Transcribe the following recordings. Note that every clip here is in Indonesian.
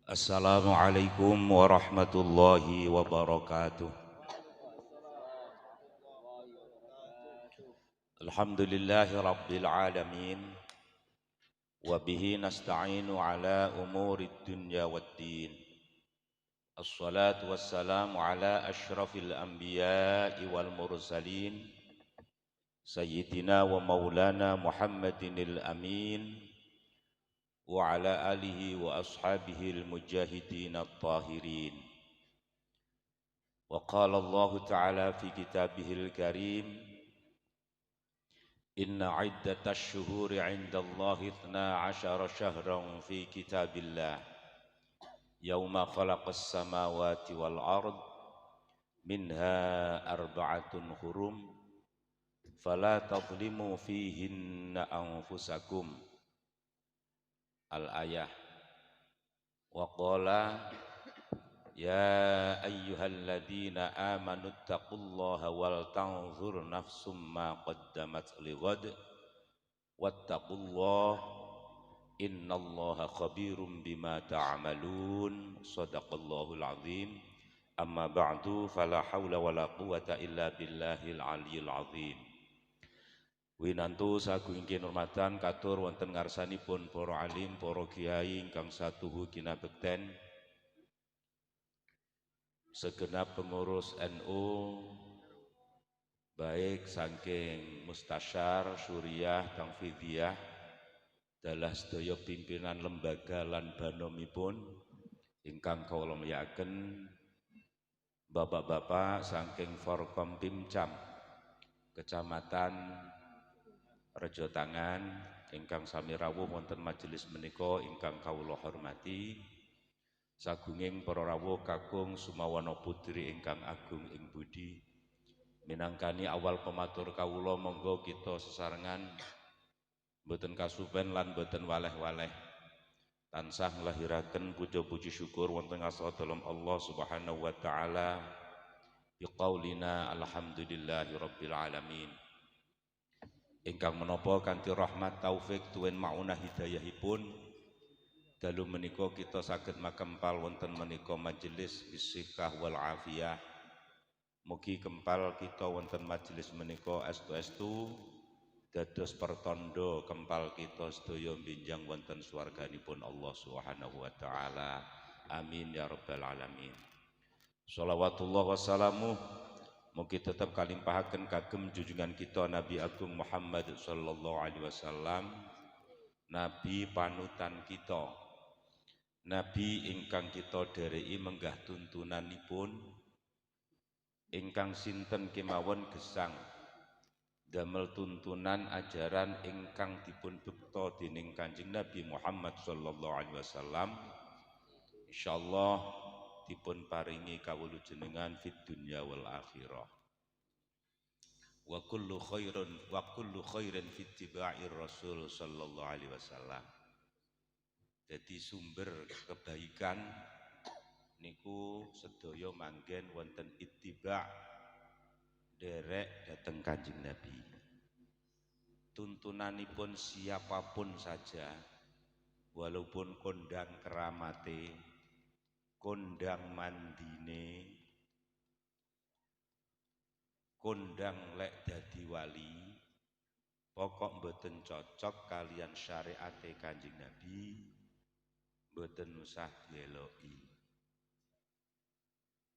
Assalamualaikum warahmatullahi wabarakatuh. Alhamdulillahi rabbil alamin. Wa bihi nasta'inu ala umuri dunya waddin. Assalatu wassalamu ala ashrafil anbiya'i wal mursalin. Sayyidina wa maulana Muhammadinil amin. Wa ala alihi wa ashabihi al-mujahidin at-tahirin. Wa qala Allah ta'ala fi kitabihil karim. Inna iddatash syuhuri 'indallahi 12 syahran fi kitabillah yauma khalaqas samawati wal ard minha arba'atun hurum fala tadhlimu fihinna anfusakum. Al-ayah. Wa qala ya ayyuhalladzina amanu taqullaha wal tanzur nafsum ma qaddamat lighad wattaqullaha innallaha khabirum bima ta'malun. Shadaqallahul azim. Amma ba'du fala haula wala quwata illa billahil aliyil azim. Winantu sagung ingkang hormatan katur wonten ngarsanipun para alim, para kiai ingkang satuhu kinabekten, segenap pengurus NU, baik saking mustasyar, syuriah, tangfidiyah, dalah sedaya pimpinan lembaga lan banomipun ingkang kawula mulyakaken, bapak-bapak saking Forkom Pimcam Kecamatan Rejotangan ingkang sami rawuh wonten majelis menika ingkang kawula hormati, sagunging para rawuh kakung sumawana putri ingkang agung ing budi. Minangkani awal pematur kawula, monggo kita sesarengan boten kasupen lan boten waleh-waleh tansah nglahiraken puja-puji syukur wonten ngarsa dalem Allah Subhanahu wa taala biqaulina alhamdulillahi rabbil alamin. Ingkang menapa kanthi rahmat taufik tuwin maunah hidayahipun dalu menika kita saged makempal wonten menika majelis bisikah wal afiyah. Mugi kempal kita wonten majelis menika estu-estu dados pertanda kempal kita sedaya benjang wonten swarganipun Allah Subhanahu wa taala. Amin ya rabbal alamin. Shalawatullah wassalamu mugi tetep kalimpahaken kagem junjungan kita Nabi Agung Muhammad sallallahu alaihi wasallam, nabi panutan kita, nabi ingkang kita dhereki menggah tuntunanipun, ingkang sinten kemawon gesang damel tuntunan ajaran ingkang dipun bekta dening Kanjeng Nabi Muhammad sallallahu alaihi wasallam. Insyaallah dipun paringi kawulujenengan fid dunya wal akhirah. Wa kullu khairin fi ittiba'ir rasul sallallahu alaihi wasallam. Jadi sumber kebaikan niku sedaya manggen wonten ittiba' derek dateng Kanjeng Nabi. Tuntunanipun siapapun saja, walaupun kondang keramate, kondang mandine, kondang lek dadi wali, pokok mboten cocok kalian syariate Kanjeng Nabi, mboten usah dieloki.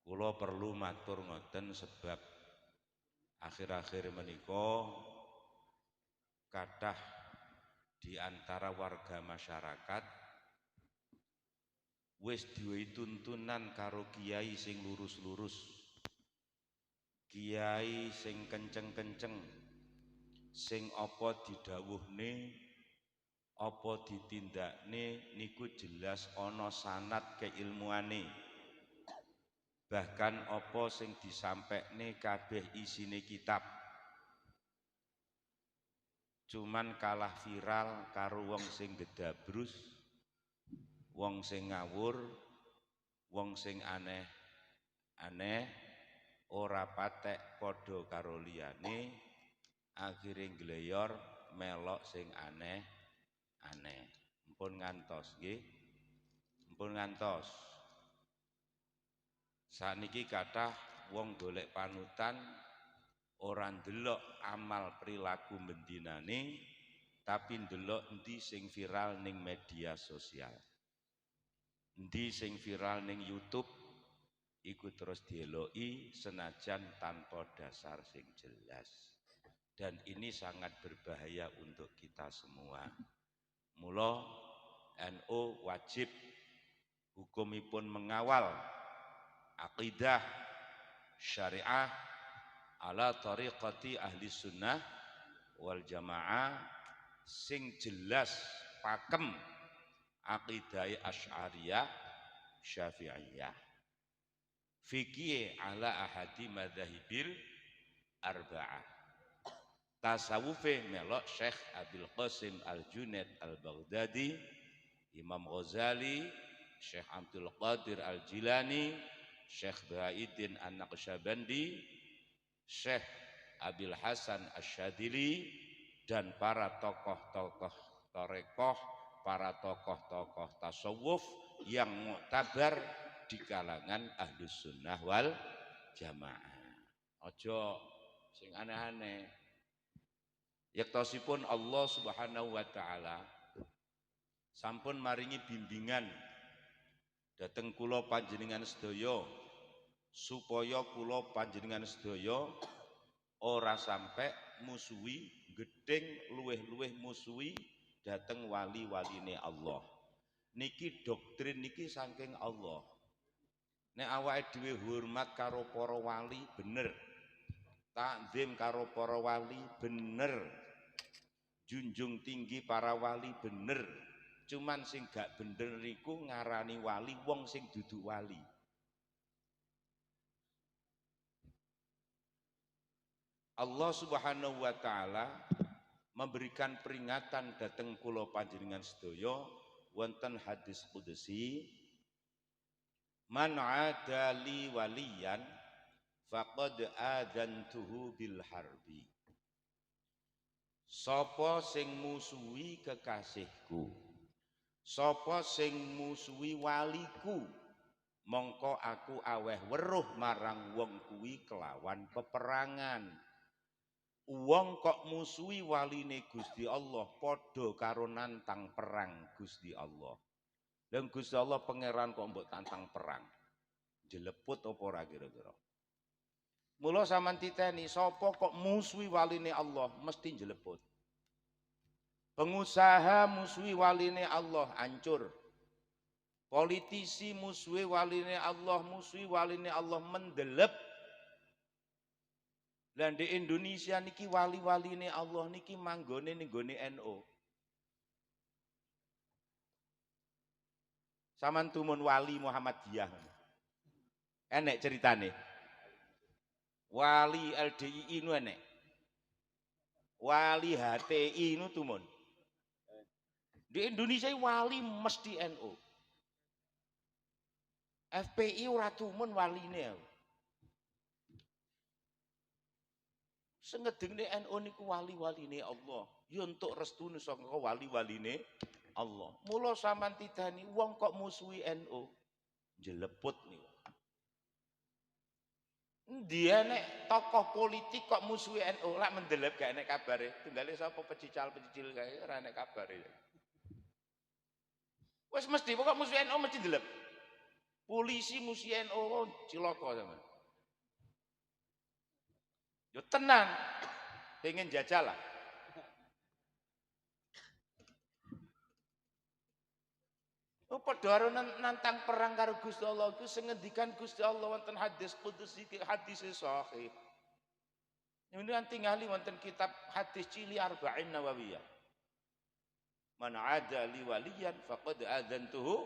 Kula perlu matur ngoten sebab akhir-akhir menika kathah di antara warga masyarakat wis duwe tuntunan karo kiai sing lurus-lurus, kiai sing kenceng-kenceng, sing apa didhawuhne, apa ditindakne niku jelas ana sanad keilmuane. Bahkan apa sing disampekne kabeh isine kitab. Cuman kalah viral karo wong sing gedabrus, wong sing ngawur, wong sing aneh-aneh, ora patek padha karo liyane, akhire ngleyor melok sing aneh-aneh. Mpun ngantos nggih. pun ngantos. Saniki kathah wong golek panutan ora ndelok amal perilaku bendinane tapi ndelok endi sing viral ning media sosial. Endi sing viral ning YouTube iku terus dieloki senajan tanpa dasar sing jelas. Dan ini sangat berbahaya untuk kita semua. Mula NU wajib hukumipun mengawal akidah syariah ala tariqati ahli sunnah wal jamaah sing jelas pakem akidai asy'ariyah syafi'iyah fikih ala ahadi madzahibil arba'ah tasawufe melok Syekh Abil Qasim Al-Junaid Al-Baghdadi, Imam Ghazali, Syekh Abdul Qadir Al-Jilani, Syekh Baha'iddin An-Naqsyabandi, Syekh Abil Hasan Asy-Syadzili dan para tokoh-tokoh tarekoh, para tokoh-tokoh tasawuf yang muktabar di kalangan Ahlus Sunnah wal Jamaah. Ojo sing aneh-aneh. Yaktosipun Allah Subhanahu wa taala sampun maringi bimbingan dhateng kula panjenengan sedaya supaya kula panjenengan sedaya ora sampai musuhi gedeng luweh-luweh musuhi dhateng wali-waline Allah. Niki doktrin niki saking Allah. Nek awake dhewe hormat karo para wali bener. Takzim karo para wali bener, junjung tinggi para wali bener, cuman sing gak bener niku ngarani wali wong sing dudu wali. Allah Subhanahu wa taala memberikan peringatan dhateng kula panjenengan sedaya wonten hadis qudsi, man adali waliyan faqad adzantuhu bil harbi. Sapa sing musuhi kekasihku, sapa sing musuhi waliku, mongko aku aweh weruh marang wong kuwi kelawan peperangan. Wong kok musuhi waline Gusti Allah padha karo nantang perang Gusti Allah. Lah Gusti Allah pangeran kok mbok tantang perang. Jeleput apa ora kira-kira? Mula sampean titeni sapa kok musuhi waline Allah mesti jeleput. Pengusaha musuhi waline Allah hancur. Politisi musuhi waline Allah, musuhi waline Allah mendelep. Lah di Indonesia niki wali-waline Allah niki manggone ning gone NU. Saman tumun wali Muhammadiyah. Enek ceritane. Wali LDII nu enek. Wali HTI nu tumun. Di Indonesia wali mesti NU. FPI ora tumun waline. Sengedenge NU niku wali-waline Allah. Ya entuk restune saka wali-waline Allah. Mula sampean titani wong kok musuhi NU jeleput niku. Dia nek tokoh politik kok musuhi NU lak mendelep gak enek kabare. Tunggale sapa pecical-pecicil kae ora enek kabare. Wes mesti pokok musuhi NU mesti delep. Polisi musuhi NU cilaka sampean. Yo tenan pengen jajal lah. Oh padha nantang perang karo Gusti Allah iku sing ngendikan Gusti Allah wonten hadis qudsi hadis sahih. Niku tingali wonten kitab hadis cili Arba'in Nawawiyah. Man 'ada li waliyan faqad adzantuhu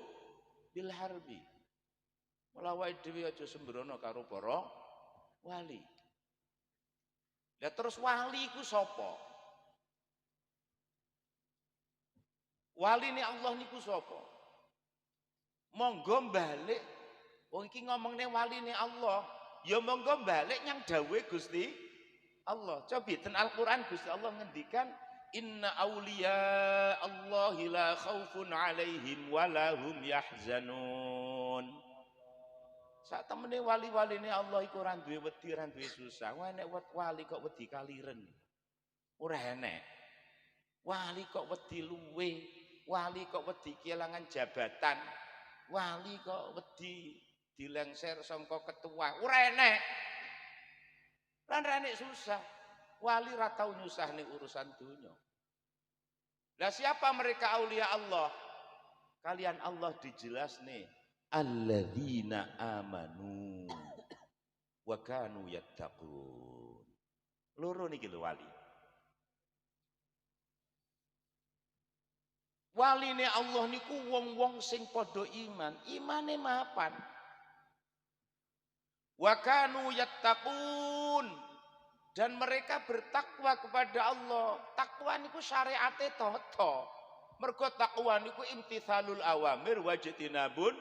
bil harbi. Melawai dhewe aja sembrono karo para wali. Lah terus wali iku sapa? Waline Allah niku sapa? Monggo balik wong iki ngomongne waline Allah, ya monggo balik nyang dawuhe Gusti Allah. Coba ten Al-Qur'an Gusti Allah ngendikan Inna awliya Allahi la khaufun alaihim walahum yahzanun. Saat temene wali-wali ini Allah iku ora duwe wedi, ora duwe susah. Wah nek wali kok wedi kaliren. Ora enek. Wali kok wedi luwe, wali kok wedi kehilangan jabatan, wali kok wedi dilengser sangka ketua. Ora enek. Lan ra enek susah. Wali ra tau nyusah ning urusan dunya. Lah siapa mereka aulia Allah? Kalian Allah dijelas nih. Alladzina amanu wa kanu yattaqun. Loro niki lho wali. Waline Allah niku wong-wong sing padha iman, imane mapan. Wa kanu yattaqun. Dan mereka bertakwa kepada Allah. Takwa niku syariate toto. Mergo takwa niku imtithalul awamir wajtinabun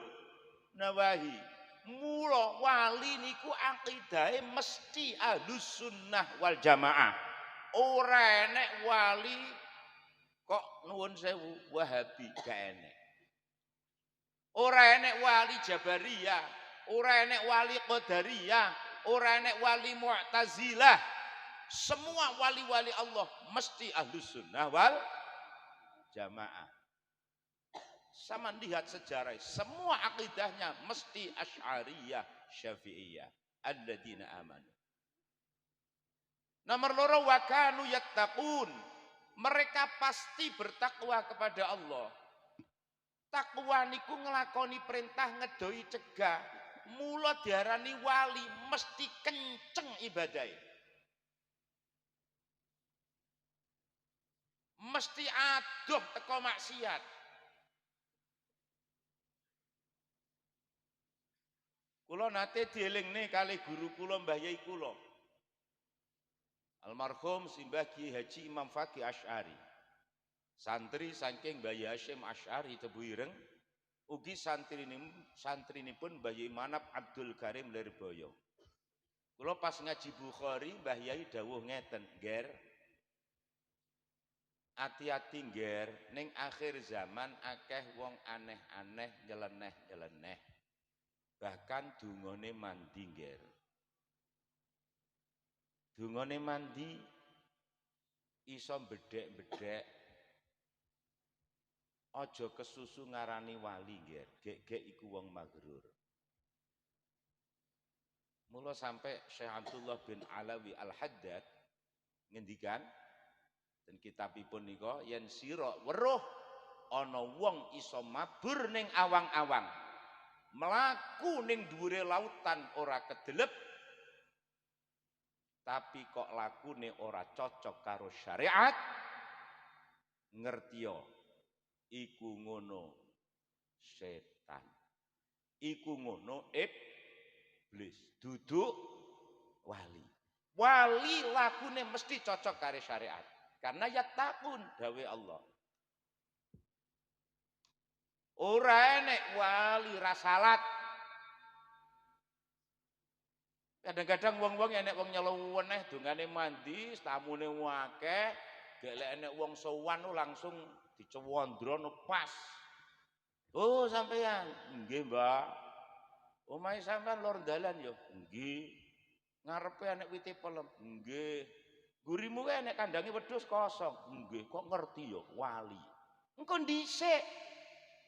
nawahi. Mula wali niku akidahe mesti ahlus sunnah wal jamaah. Ora enek wali kok nuwun sewu Wahabi gak enek. Ora enek wali Jabariyah, ora enek wali Qadariyah, ora enek wali Mu'tazilah. Semua wali-wali Allah mesti ahlus sunnah wal jamaah. Sama lihat sejarah, semua akidahnya mesti Asy'ariyah, Syafi'iyah, alladzina amanu. Nomor loro wa kanu yattaqun. Mereka pasti bertakwa kepada Allah. Takwa niku nglakoni perintah ngedoi cegah. Mula diarani wali mesti kenceng ibadahe. Mesti adoh teko maksiat. Kula nate dielingne kali guru kula Mbah Yai kula. Almarhum Simbah Kiai Haji Imam Faqih Asy'ari. Santri saking Mbah Hasyim Asy'ari Tebu Ireng, ugi santrinipun Mbah Yai Manap Abdul Karim Lirboyo. Kula pas ngaji Bukhari Mbah Yai dawuh ngeten, "Ger, hati-hati nger, ning akhir zaman akeh wong aneh-aneh nyeleneh-nyeleneh. Bahkan dungane mandi nger. Dungane mandi iso bedhek-bedhek. Aja kesusu ngarani wali nger, gek-gek iku wong magrur." Mula sampai Syekh Abdullah bin Alawi Al-Haddad ngendikan dan kitabipun nika yen sira weruh ana wong iso mabur ning awang-awang, mlaku ning dhuwure lautan ora kedelep, tapi kok lakune ora cocok karo syariat, ngertiya iku ngono setan, iku ngono iblis, duduk wali. Wali lakune mesti cocok karo syariat. Karena yattaqun dawe Allah. Ora enek wali ra salat. Kadang-kadang wong-wong enek wong nyeleneh dongane mandi, tamune akeh, gelek enek wong sowan langsung dicewondrono pas. Oh sampean, nggih Mbak. Omahe sampean lor dalan ya, nggih. Ngarepe enek wite pelem, nggih. Gurimu kae nek kandange wedhus kosong. Nggih, kok ngerti ya wali. Engko dhisik.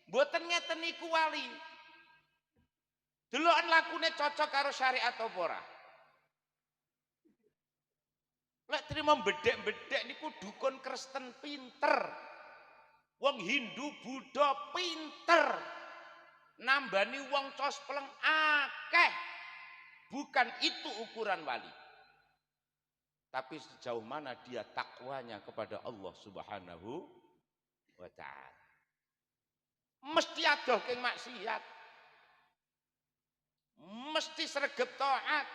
Mboten ngeten niku wali. Deloken lakune cocok karo syariat apa ora? Lek trimo bedhek-bedhek niku dukun Kristen pinter. Wong Hindu Buddha pinter. Nambani wong cospleng akeh. Bukan itu ukuran wali. Tapi sejauh mana dia takwanya kepada Allah Subhanahu wa ta'ala. Mesti adoh keng maksiat. Mesti sregep taat.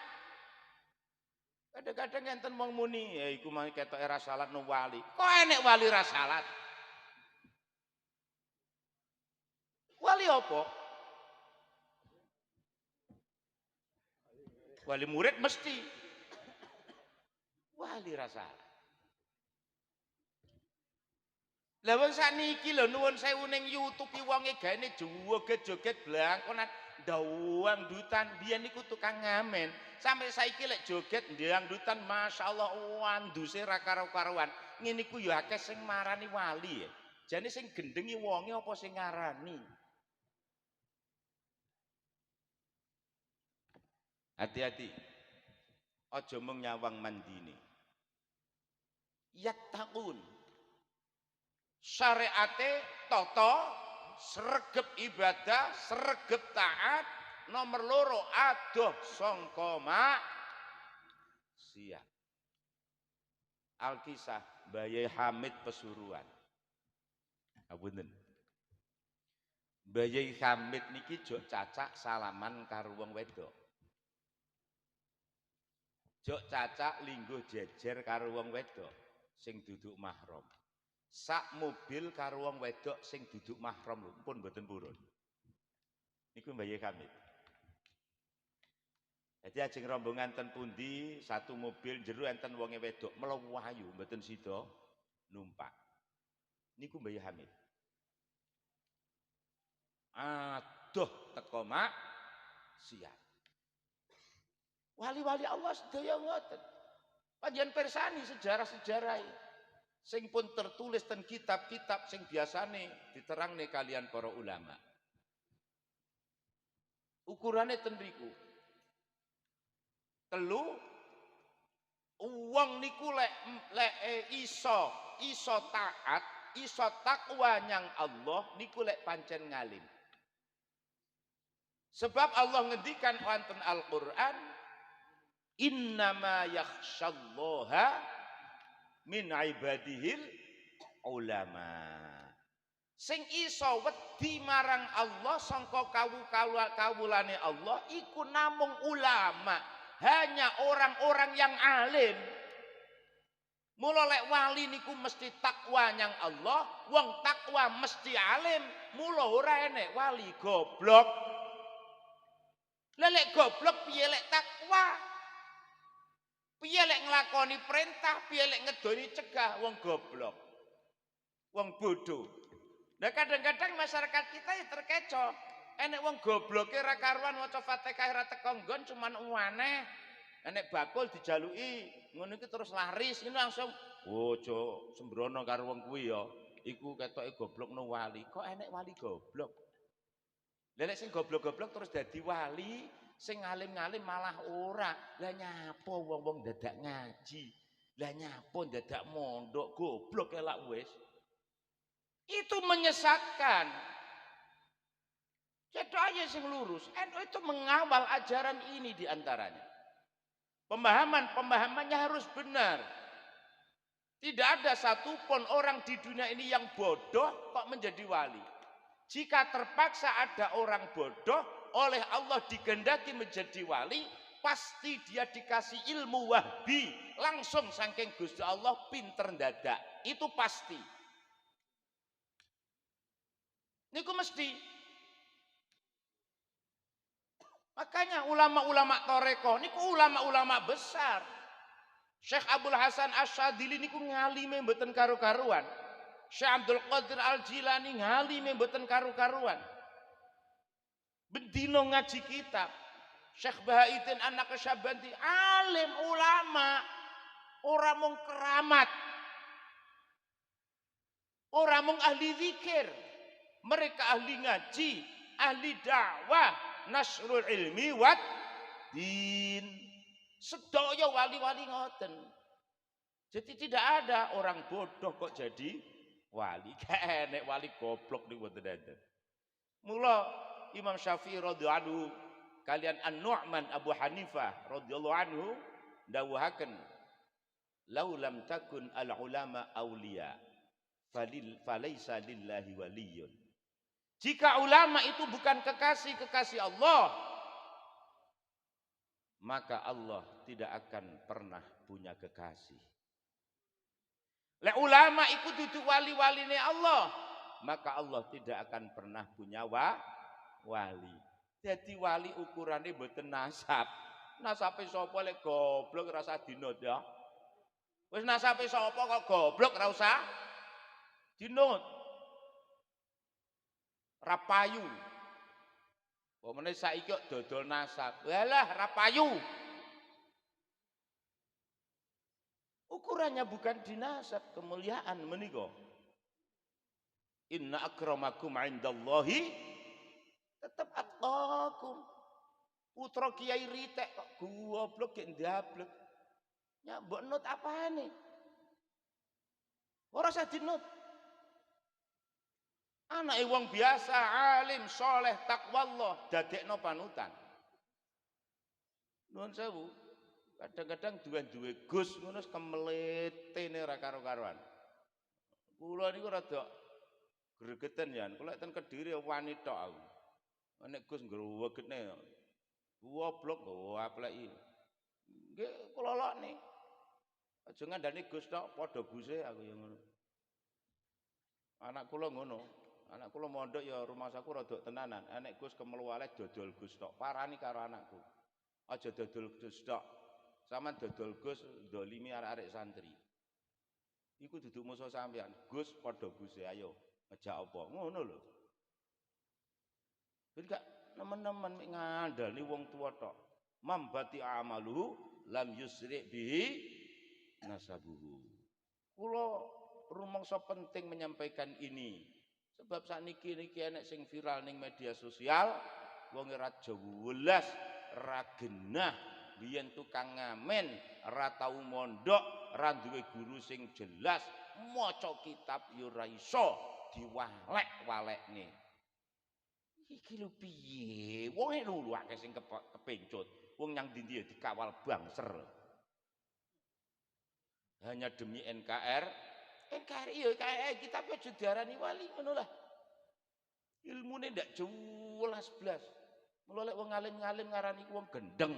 Kadang-kadang enten wong muni, ya iku mah ketok era salat no wali. Kok enek wali ra salat? Wali apa? Wali murid mesti. Wali ra salat. Lah wong sakniki lho nuwun sewu ning YouTube ki wonge gaene joget-joget blangkonan dangdutan biyen niku tukang ngamen. Sampai saiki lek joget dangdutan masyaallah wanduse ra karo-karuan. Ngene iku ya akeh sing marani wali ya. Jane sing gendhengi wonge apa sing ngarani? Hati-hati. Aja mung nyawang mandine. Yattaqun. Syariate tata sregep ibadah, sregep taat, nomor loro adoh sangka maksiat. Alkisah Bayi Hamid Pesuruan. Ngapunten. Bayi Hamid niki jok cacak salaman karo wong wedok. Jok cacak lingguh jejer karo wong wedok sing duduk mahram. Sak mobil karo wong wedok sing duduk mahram pun mboten purun. Niku Bayi Hamid. Jadi ajeng rombongan ten pundi satu mobil jero enten wonge wedok mlebu ayu mboten sida numpak. Niku Bayi Hamid. Aduh teko maksiat. Wali-wali Allah sedaya ngoten. Panjenengan persani sejarah-sejarah sing pun tertulis ten kitab-kitab sing biasane diterangne kalian para ulama. Ukurane ten mriku. Telu wong niku lek iso taat, iso takwa nyang Allah niku lek pancen ngalim. Sebab Allah ngendikan wonten Al-Qur'an innama yakhsyallaha min ibadihil ulama. Sing iso wedi marang Allah sangka kawulane Allah iku namung ulama, hanya orang-orang yang alim. Mula lek wali niku mesti takwa nyang Allah, wong takwa mesti alim, mula ora enek wali goblok. Lek goblok piye lek takwa? Piye lek nglakoni perintah, piye lek ngedoni cegah wong goblok. Wong bodoh. Nah kadang-kadang masyarakat kita ya terkecoh. Enek wong gobloke ra karuan maca Fatihah ra teko nggon cuman aneh. Enek bakul dijaluki, ngono iki terus laris, ini langsung ojo sembrono karo wong kuwi ya. Iku ketoke goblokno wali. Kok enek wali goblok? Lek sing goblok-goblok terus dadi wali, sing ngalim-ngalim malah ora. Lah nyapa wong-wong dadak ngaji. Lah nyapa dadak mondok goblok elak wis. Itu menyesatkan. Cetok aja sing lurus. NU itu mengawal ajaran ini diantaranya. Pemahamannya harus benar. Tidak ada satupun orang di dunia ini yang bodoh kok menjadi wali. Jika terpaksa ada orang bodoh oleh Allah digendaki menjadi wali, pasti dia dikasih ilmu wahbi langsung saking Gusti Allah pinter dadak. Itu pasti. Niku mesti. Makanya ulama-ulama toreko niku ulama-ulama besar. Syekh Abdul Hasan Asyadili niku ngalime mboten karu-karuan. Syekh Abdul Qadir Al-Jilani ngalime mboten karu-karuan. Bendino ngaji kitab. Syekh Bahaitin anak Syabanti alim ulama. Ora mung keramat. Ora mung ahli zikir. Mereka ahli ngaji, ahli dakwah, nasrul ilmi wat din. Sedaya wali-wali ngoten. Jadi tidak ada orang bodoh kok jadi wali. Enek wali goblok niku mboten enten. Mula Imam Syafi'i radhiyallahu anhu kalian An-Nu'man Abu Hanifah radhiyallahu anhu dawuhaken lau lam takun al-ulama auliya falaisa lillahi waliyun. Jika ulama itu bukan kekasih Allah, maka Allah tidak akan pernah punya kekasih. Lek ulama itu duduk wali-waline Allah, maka Allah tidak akan pernah punya wali. Jadi wali ukurannya mboten nasab. Nasabe sapa lek goblok rasa dinot ya. Wis nasabe sapa kok goblok ra usah Dinut. Rapayu. Pemene saiki kok dodol nasab. Walah rapayu. Ukurannya bukan di nasab, kemuliaan menika. Inna akramakum 'indallahi tetep atqakum. Putra Kiai Ritek kok goblok gek ndablek. Ya mbok nut apane? Ora usah dinut. Anake wong biasa, alim, soleh, takwallah, dadekno panutan. Nuwun sewu. Kadang-kadang duwe Gus ngono kemeletene ora karo-karoan. Kula niku rada gregeten ya. Kula ten Kediri wani tok aku. Nek Gus nggrowegene goblok apleki. Nggih kula lokne. Aja ngandani Gus tok padha Guse aku ya ngono. Anak kula ngono. Anak kula mondok ya rumah saku rada tenanan. Nek Gus kemeluwaleh dodol Gus tok. Parani karo anakku. Aja dodol Gus tok. Saman dodol Gus ndolimi arek-arek santri. Iku duduk musuh sampean. Gus padha Guse ayo ngejak apa? Ngono lho. Ben gak nemen-nemen ngandani wong tuwa tok. Mambati amaluhu lam yusri bihi nasabuhu. Kula rumangsa penting menyampaikan ini. Sebab sakniki niki enek sing viral ning media sosial, wong ora jelas, ra genah, biyen tukang ngamen, ora tau mondok, ora duwe guru sing jelas, maca kitab ya ora iso diwalek-walekne. Iki lho piye? Wong e lho akeh sing kepencut. Wong nyang ndi dikawal bangser. Hanya demi NKRI ya kayak kita aja diarani wali ngono lah. Ilmune ndak jelas blas. Mula lek wong alim-alim ngarani wong gendeng.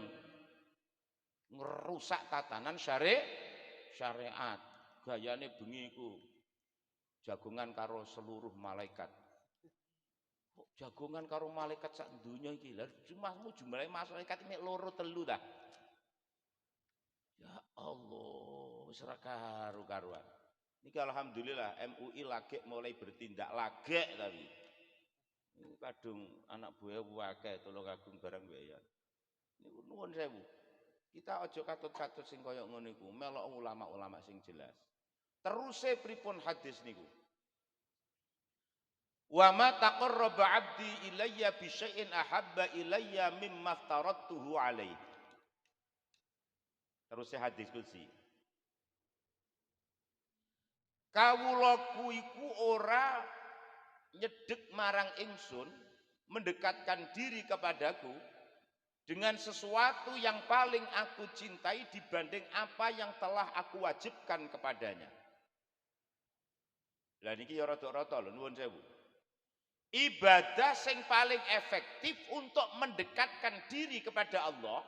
Ngerusak tatanan syariat. Gayane bengi iku jagongan karo seluruh malaikat. Kok jagongan karo malaikat sak donya iki? Lah cumahmu jumlahe malaikat mek 2 3 dah. Ya Allah, wis ora karu-karuan. Niki alhamdulillah MUI lagi mulai bertindak lagek tapi. Ini kadung anak buah akeh tolong agung barang biaya. Niku nuwun sewu. Kita aja katut-katut sing kaya ngono iku, melok ulama-ulama sing jelas. Teruse pripun hadis niku? Wa ma taqarraba 'abdi ilayya bi syai'in ahabba ilayya mimma aftaradtuhu alaihi. Teruse hadis kursi. Kawulaku iku ora nyedek marang ingsun, mendekatkan diri kepadaku dengan sesuatu yang paling aku cintai dibanding apa yang telah aku wajibkan kepadanya. Lah niki ya rada-rada lho nuwun sewu. Ibadah sing paling efektif untuk mendekatkan diri kepada Allah,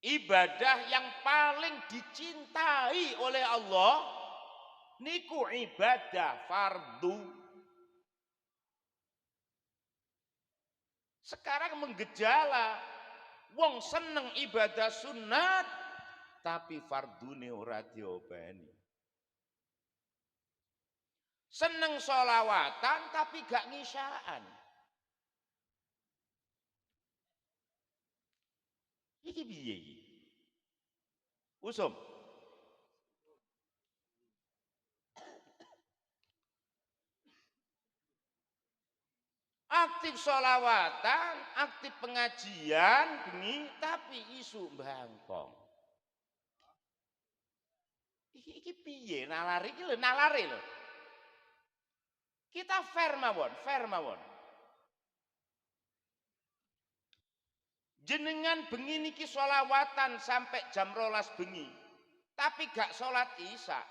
ibadah yang paling dicintai oleh Allah niku ibadah fardu. Sekarang menggejala, wong seneng ibadah sunat, tapi fardune ora diopeni. Seneng sholawatan, tapi gak ngisyaan. Iki piye iki? Usum. Aktif sholawatan, aktif pengajian, bengi, tapi isu bangkong. Iki piye nalari iki lho, nalare lho. Kita fair mawon. Jenengan bengi niki sholawatan sampai jam 12 bengi, tapi gak sholat isya.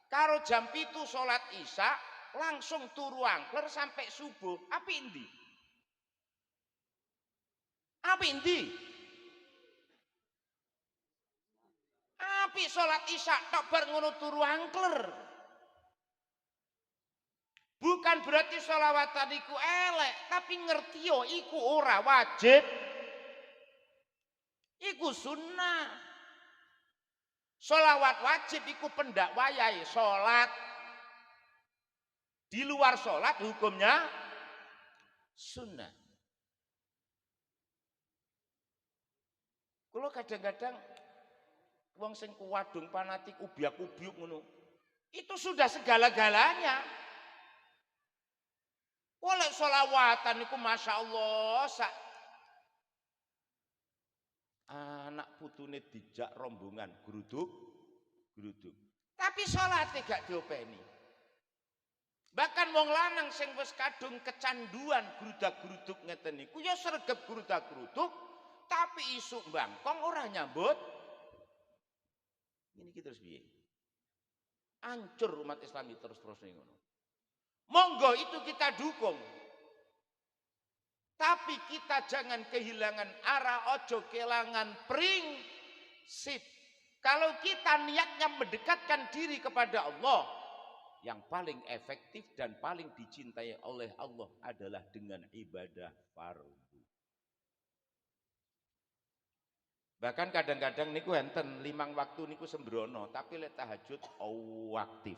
Karo jam 7 sholat isya, langsung turu angkler sampai subuh. Api endi? Api sholat isya tok bar ngono turu angkler. Bukan berarti sholawatan iku elek, tapi ngerti yo iku ora wajib. Iku sunnah. Sholawat wajib iku pendak wayahe sholat. Di luar sholat hukumnya sunnah. Kalau kadang-kadang wong sing kuwadung fanatik ubyak-ubyuk ngono. Itu sudah segala-galanya. Oleh sholawatan niku Masya Allah anak putune dijak rombongan geruduk. Tapi sholatnya gak diopeni. Bahkan wong lanang sing wis kadung kecanduan grudak-gruduk ngeten niku ya sregep grudak-gruduk tapi isuk bangkong ora nyambut. Ini kita terus piye? Hancur umat Islam terus ngono. Monggo itu kita dukung. Tapi kita jangan kehilangan arah, ojo kehilangan prinsip. Kalau kita niatnya mendekatkan diri kepada Allah, yang paling efektif dan paling dicintai oleh Allah adalah dengan ibadah fardu. Bahkan kadang-kadang niku enten 5 waktu niku sembrono, tapi lek tahajud aktif.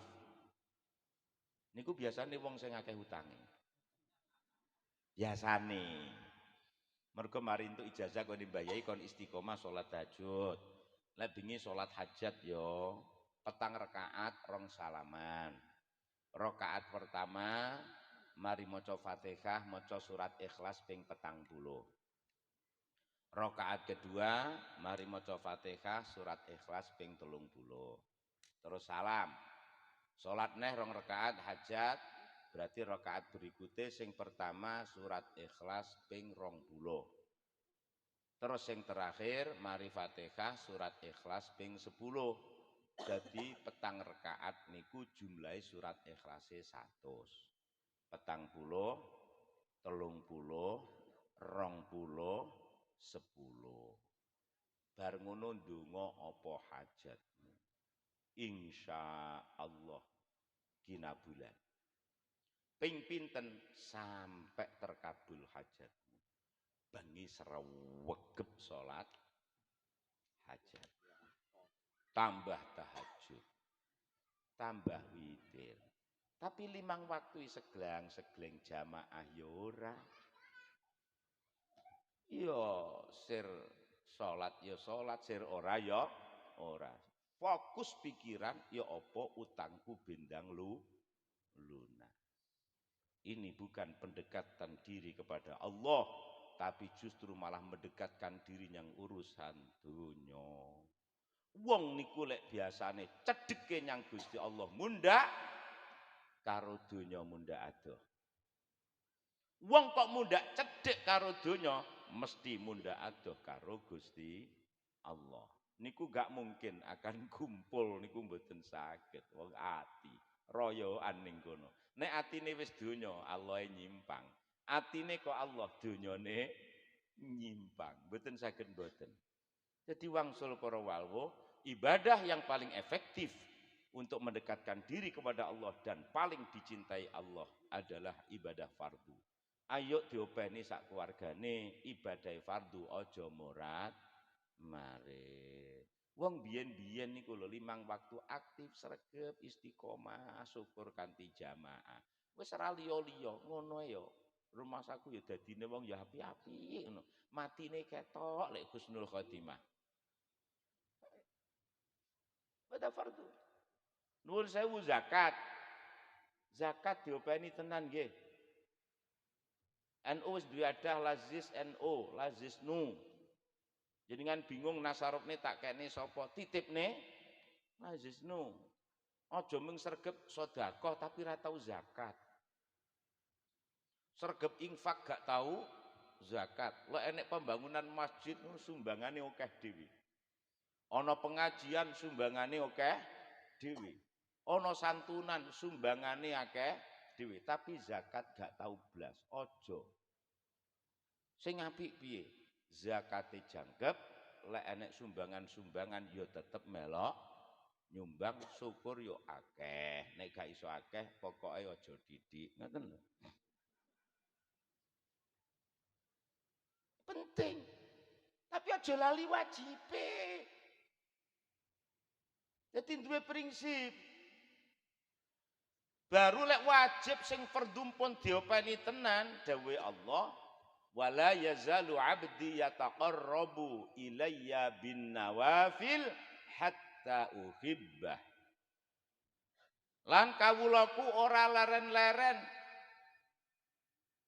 Niku biasane wong sing akeh utange. Biasane. Mergo mari entuk ijazah kon dimbayahi kon istiqomah salat tahajud. Lek bengi salat hajat yo petang rakaat rong salaman. Rakaat pertama mari maca Fatihah, maca surat Ikhlas ping 40. Rakaat kedua mari maca Fatihah, surat Ikhlas ping 30. Terus salam. Salat neh rong rakaat hajat, berarti rakaat berikutnya sing pertama surat Ikhlas ping 20. Terus sing terakhir mari Fatihah surat Ikhlas ping 10. Jadi petang rakaat niku jumlahi surat Ikhlase 100. Petang puluh, telung puluh, rong puluh, 10. Bar ngono ndonga apa hajatmu. Insya Allah kinabulan. Ping pinten sampai terkabul hajatmu. Bengi srewegep salat hajat. Tambah tahajud, tambah witir. Tapi 5 waktu segleng jamaah ya ora. Ya sir salat ya salat, sir ora ya ora. Fokus pikiran ya apa utangku bendang lunak. Ini bukan pendekatan diri kepada Allah, tapi justru malah mendekatkan diri yang urusan dunya. Wong niku lek biasane cedheke nyang Gusti Allah mundak karo donya mundak adoh. Wong kok mundak cedhek karo donya mesti mundak adoh karo Gusti Allah. Niku gak mungkin akan kumpul niku mboten saged. Wong ati royoan ning kono. Nek atine wis donya Allahe nyimpang. Atine kok Allah donyane nyimpang. Mboten saged mboten. Jadi wangsul para walwo, ibadah yang paling efektif untuk mendekatkan diri kepada Allah dan paling dicintai Allah adalah ibadah fardu. Ayo diopeni sak keluargane ibadah fardu aja morat mare. Wong biyen-biyen niku lho 5 waktu aktif sregep istiqomah syukur kanthi jamaah. Wis ora liya-liya ngono ya. Rumah saku ya dadine wong ya api-api ngono. Matine ketok lek Husnul Khotimah. Pada fardu. Nuwun sewu zakat. Zakat diopeni tenan nggih. NU wis duwe adah lazis NU, lazis nu. Jenengan bingung nasarupne tak kene sapa? Titipne lazis nu. Aja mung sregep sedekah tapi ra tau zakat. Sregep infak gak tahu zakat. Lek enek pembangunan masjid sumbangane akeh dhewe. Ana pengajian sumbangane akeh dhewe. Ana santunan sumbangane akeh dhewe, tapi zakat gak tau blas. Aja. Sing apik piye? Zakate jangkep, lek enek sumbangan-sumbangan ya tetep melok nyumbang, syukur yo akeh. Nek gak iso akeh pokoke aja didik. Ngoten lho. Penting. Tapi aja lali wajibe. Jadi duwe prinsip. Baru lek wajib sing fardhu pun diopeni tenan dawuh Allah, wala yazalu 'abdi yataqarrabu ilayya bin nawafil hatta uhibbah. Lan kawulaku ora leren-leren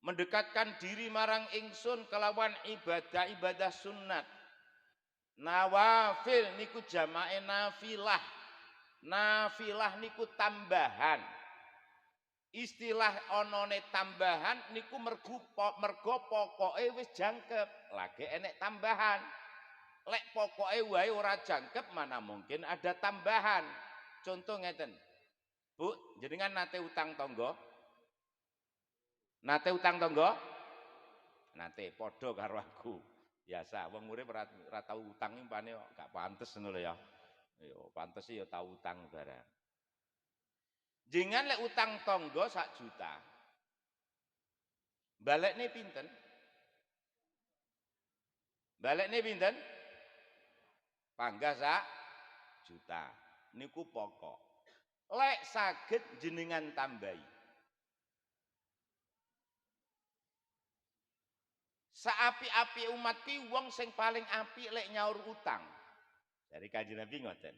mendekatkan diri marang ingsun kelawan ibadah-ibadah sunat. Nawafil niku jamae nafilah. Nafilah niku tambahan. Istilah onone tambahan niku mergo pokoke wis jangkep, lagi enek tambahan. Lek pokoke wae ora jangkep mana mungkin ada tambahan. Contoh ngeten. Bu, jenengan nate utang tangga? Nate utang tangga? Nate padha karo aku. Biasa wong urip ora tau utang impane kok gak pantes ngono lho ya. Yo pantes ya tau utang barang. Jenengan lek utang tangga 1 juta. Balekne pinten? Balekne pinten? Panggah 1 juta. Niku pokok. Lek saged jenengan tambahi. Saapi-api umat ki wong sing paling apik lek nyaur utang. Dari Kanjeng Nabi ngoten.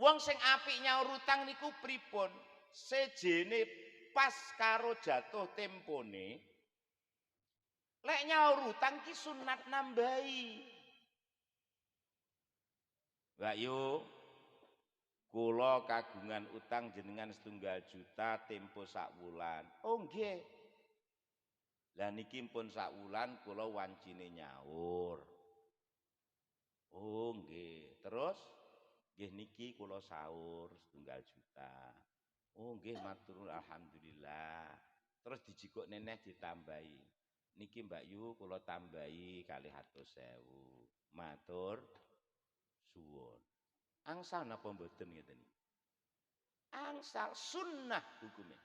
Wong sing apik nyaur utang niku pripun? Sejene pas karo jatuh tempone. Lek nyaur utang ki sunat nambahi. Mbak Yu, kula kagungan utang jenengan 1 juta tempo 1 wulan. Oh nggih. Lah niki pun 1 wulan kula wancine nyaur. Oh nggih. Terus nggih niki kula sahur 1 juta. Oh nggih matur alhamdulillah. Terus dijikuk neneh ditambahi. Niki Mbak Yu kula tambahi 200.000. Matur suwun. Angsal napa mboten ngeten iki? Angsal sunnah hukumnya.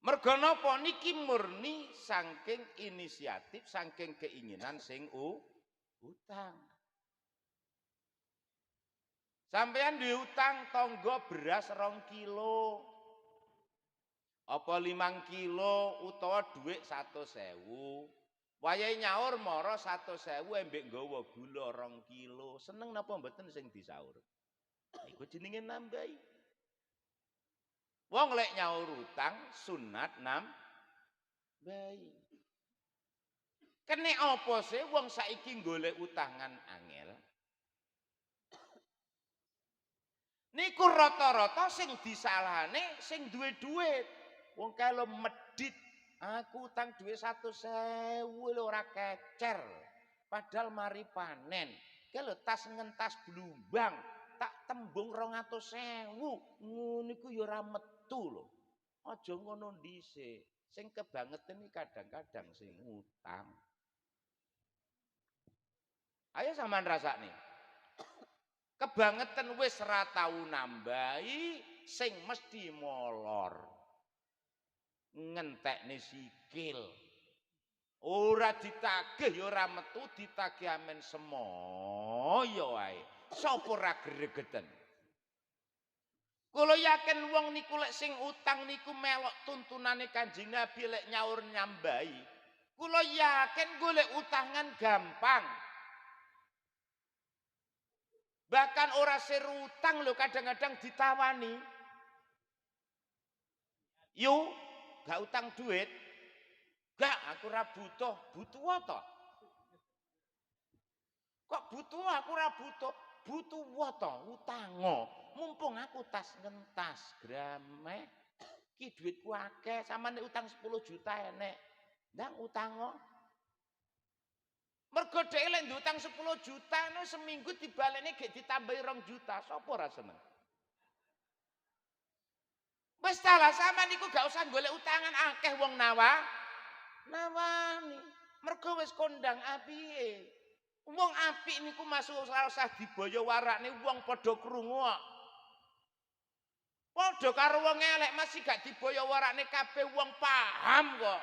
Merga napa niki murni saking inisiatif, saking keinginan sing utang. Sampeyan duwe utang tangga beras 2 kilo. Apa 5 kilo utawa dhuwit 100.000. Wayahe nyaur mara 100.000 embek nggawa gula 2 kilo. Seneng napa mboten sing disaur? Iku jenenge nambahi. Wong lek nyaur utang sunat nambahi. Kene apa sih wong saiki golek utangan angel? Niku rata-rata sing disalahane sing duwe dhuwit. Wong kalau medit, aku utang dhuwit 100.000 lho ora kecer. Padahal mari panen. Ki lho tas ngentas blumbang, tak tembung 200.000. Niku ya ora metu lho. Aja ngono dhisik. Sing kebangetan iki kadang-kadang sing utang. Ayo sampean rasakne. Kebangetan wis ora tau nambahi sing mesti molor. Ngentekne sikil. Ora ditagih ya ora metu, ditagih amen semoyo wae. Sapa ora gregeten? Kula yakin wong niku lek sing utang niku melok tuntunane Kanjeng Nabi lek nyaur nyambahi. Kula yakin golek utangan gampang. Bahkan ora seru utang lho kadang-kadang ditawani. Yu, gak utang duit. Gak, aku ora butuh. Butuh apa? Kok butuh aku ora butuh? Butuh apa? Utango. Mumpung aku tas ngentas grame. Ki duitku akeh, sampeyan utang 10 juta enek. Ndang utango. Mergo dhek lek ndutang 10 juta no seminggu dibalekne gek ditambahi 2 juta. Sapa ora seneng? Wis salah sampean niku gak usah golek utangan akeh wong nawani. Mergo wis kondang apike. Wong apik niku masuk ora usah dibaya warakne wong padha krungu kok. Padha karo wong elek masih gak dibaya warakne kabeh wong paham kok.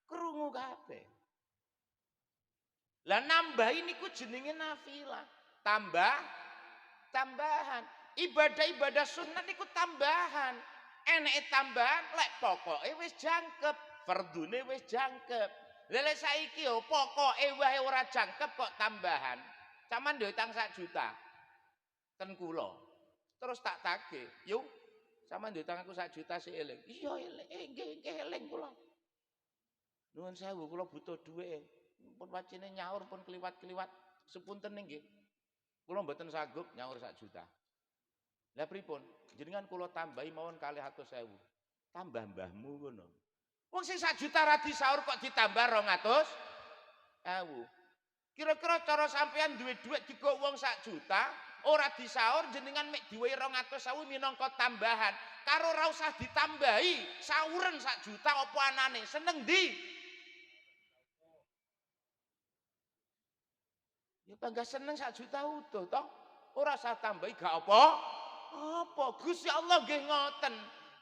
Krungu kabeh. Lah nambah ini ku jenenge nafilah. Tambahan. Ibadah-ibadah sunat niku tambahan. Eneke tambahan lek pokoke wis jangkep, fardune wis jangkep. Lha saiki yo pokoke wae ora jangkep kok tambahan. Saman ndek utang 1 juta. Ten kula. Terus tak tagih, "Yuk, saman ndek utang aku 1 juta sik eling." "Iya eling, nggih eling kula." "Nuwun sewu kula butuh dhuwit. Pun wacine nyaur pun kliwat-kliwat. Sepunten nggih. Kula mboten sagub nyaur 1 juta." Lah pripun? Jenengan kula tambahi mawon 200.000. Tambah mbahmu ngono. Wong sing 1 juta ra disaur kok ditambah 200.000. Kira-kira cara sampean duwe dhuwit digo wong 1 juta, ora disaur jenengan mek diwehi 200.000 minangka tambahan. Karo ora usah ditambahi, sauren 1 juta apa anane? Seneng ndi? Ya bangga seneng 1 juta utuh toh. Ora usah tambahi gak apa. Apa Gusti Allah nggih ngoten.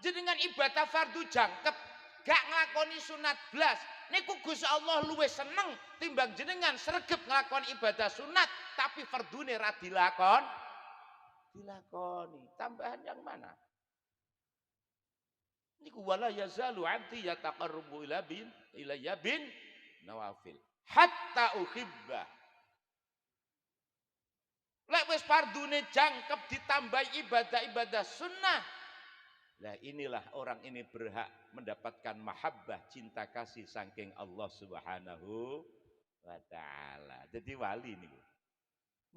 Jenengan ibadah fardu jangkep, gak nglakoni sunat blas. Niku Gusti Allah luwih seneng timbang jenengan sregep nglakoni ibadah sunat tapi fardune ra dilakoni. Tambahan yang mana? Niku wala yazalu 'abdi yataqarrabu ilayya bin nawafil hatta uhibba. Lek wis fardune jangkep ditambahi ibadah-ibadah sunnah. Lah inilah orang ini berhak mendapatkan mahabbah, cinta kasih saking Allah Subhanahu wa taala. Jadi wali niku.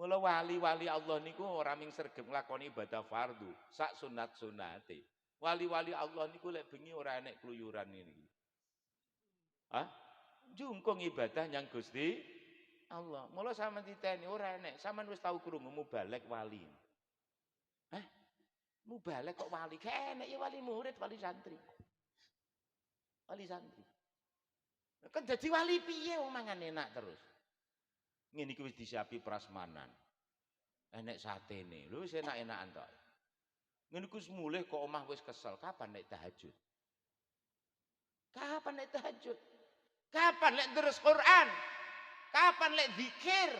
Mula wali-wali Allah niku ora ming sregep nglakoni ibadah fardu, sak sunat-sunate. Wali-wali Allah niku lek bengi ora enek kluyuran ini. Hah? Jungkung ibadah nyang Gusti Allah. Mula sampean titeni ora enek. Sampean wis tau krungu mubalek wali. Hah? Mubalek kok wali? Gak enek ya wali murid, wali santri. Wali santri. Kan dadi wali piye wong mangan enak terus. Ngene iki wis disiapi prasmanan. Enek satene. Lho wis enak-enakan tok. Ngene iku mulih kok omah wis kesel. Kapan nek tahajud? Kapan nek tahajud? Kapan nek terus Quran? Kapan lek zikir?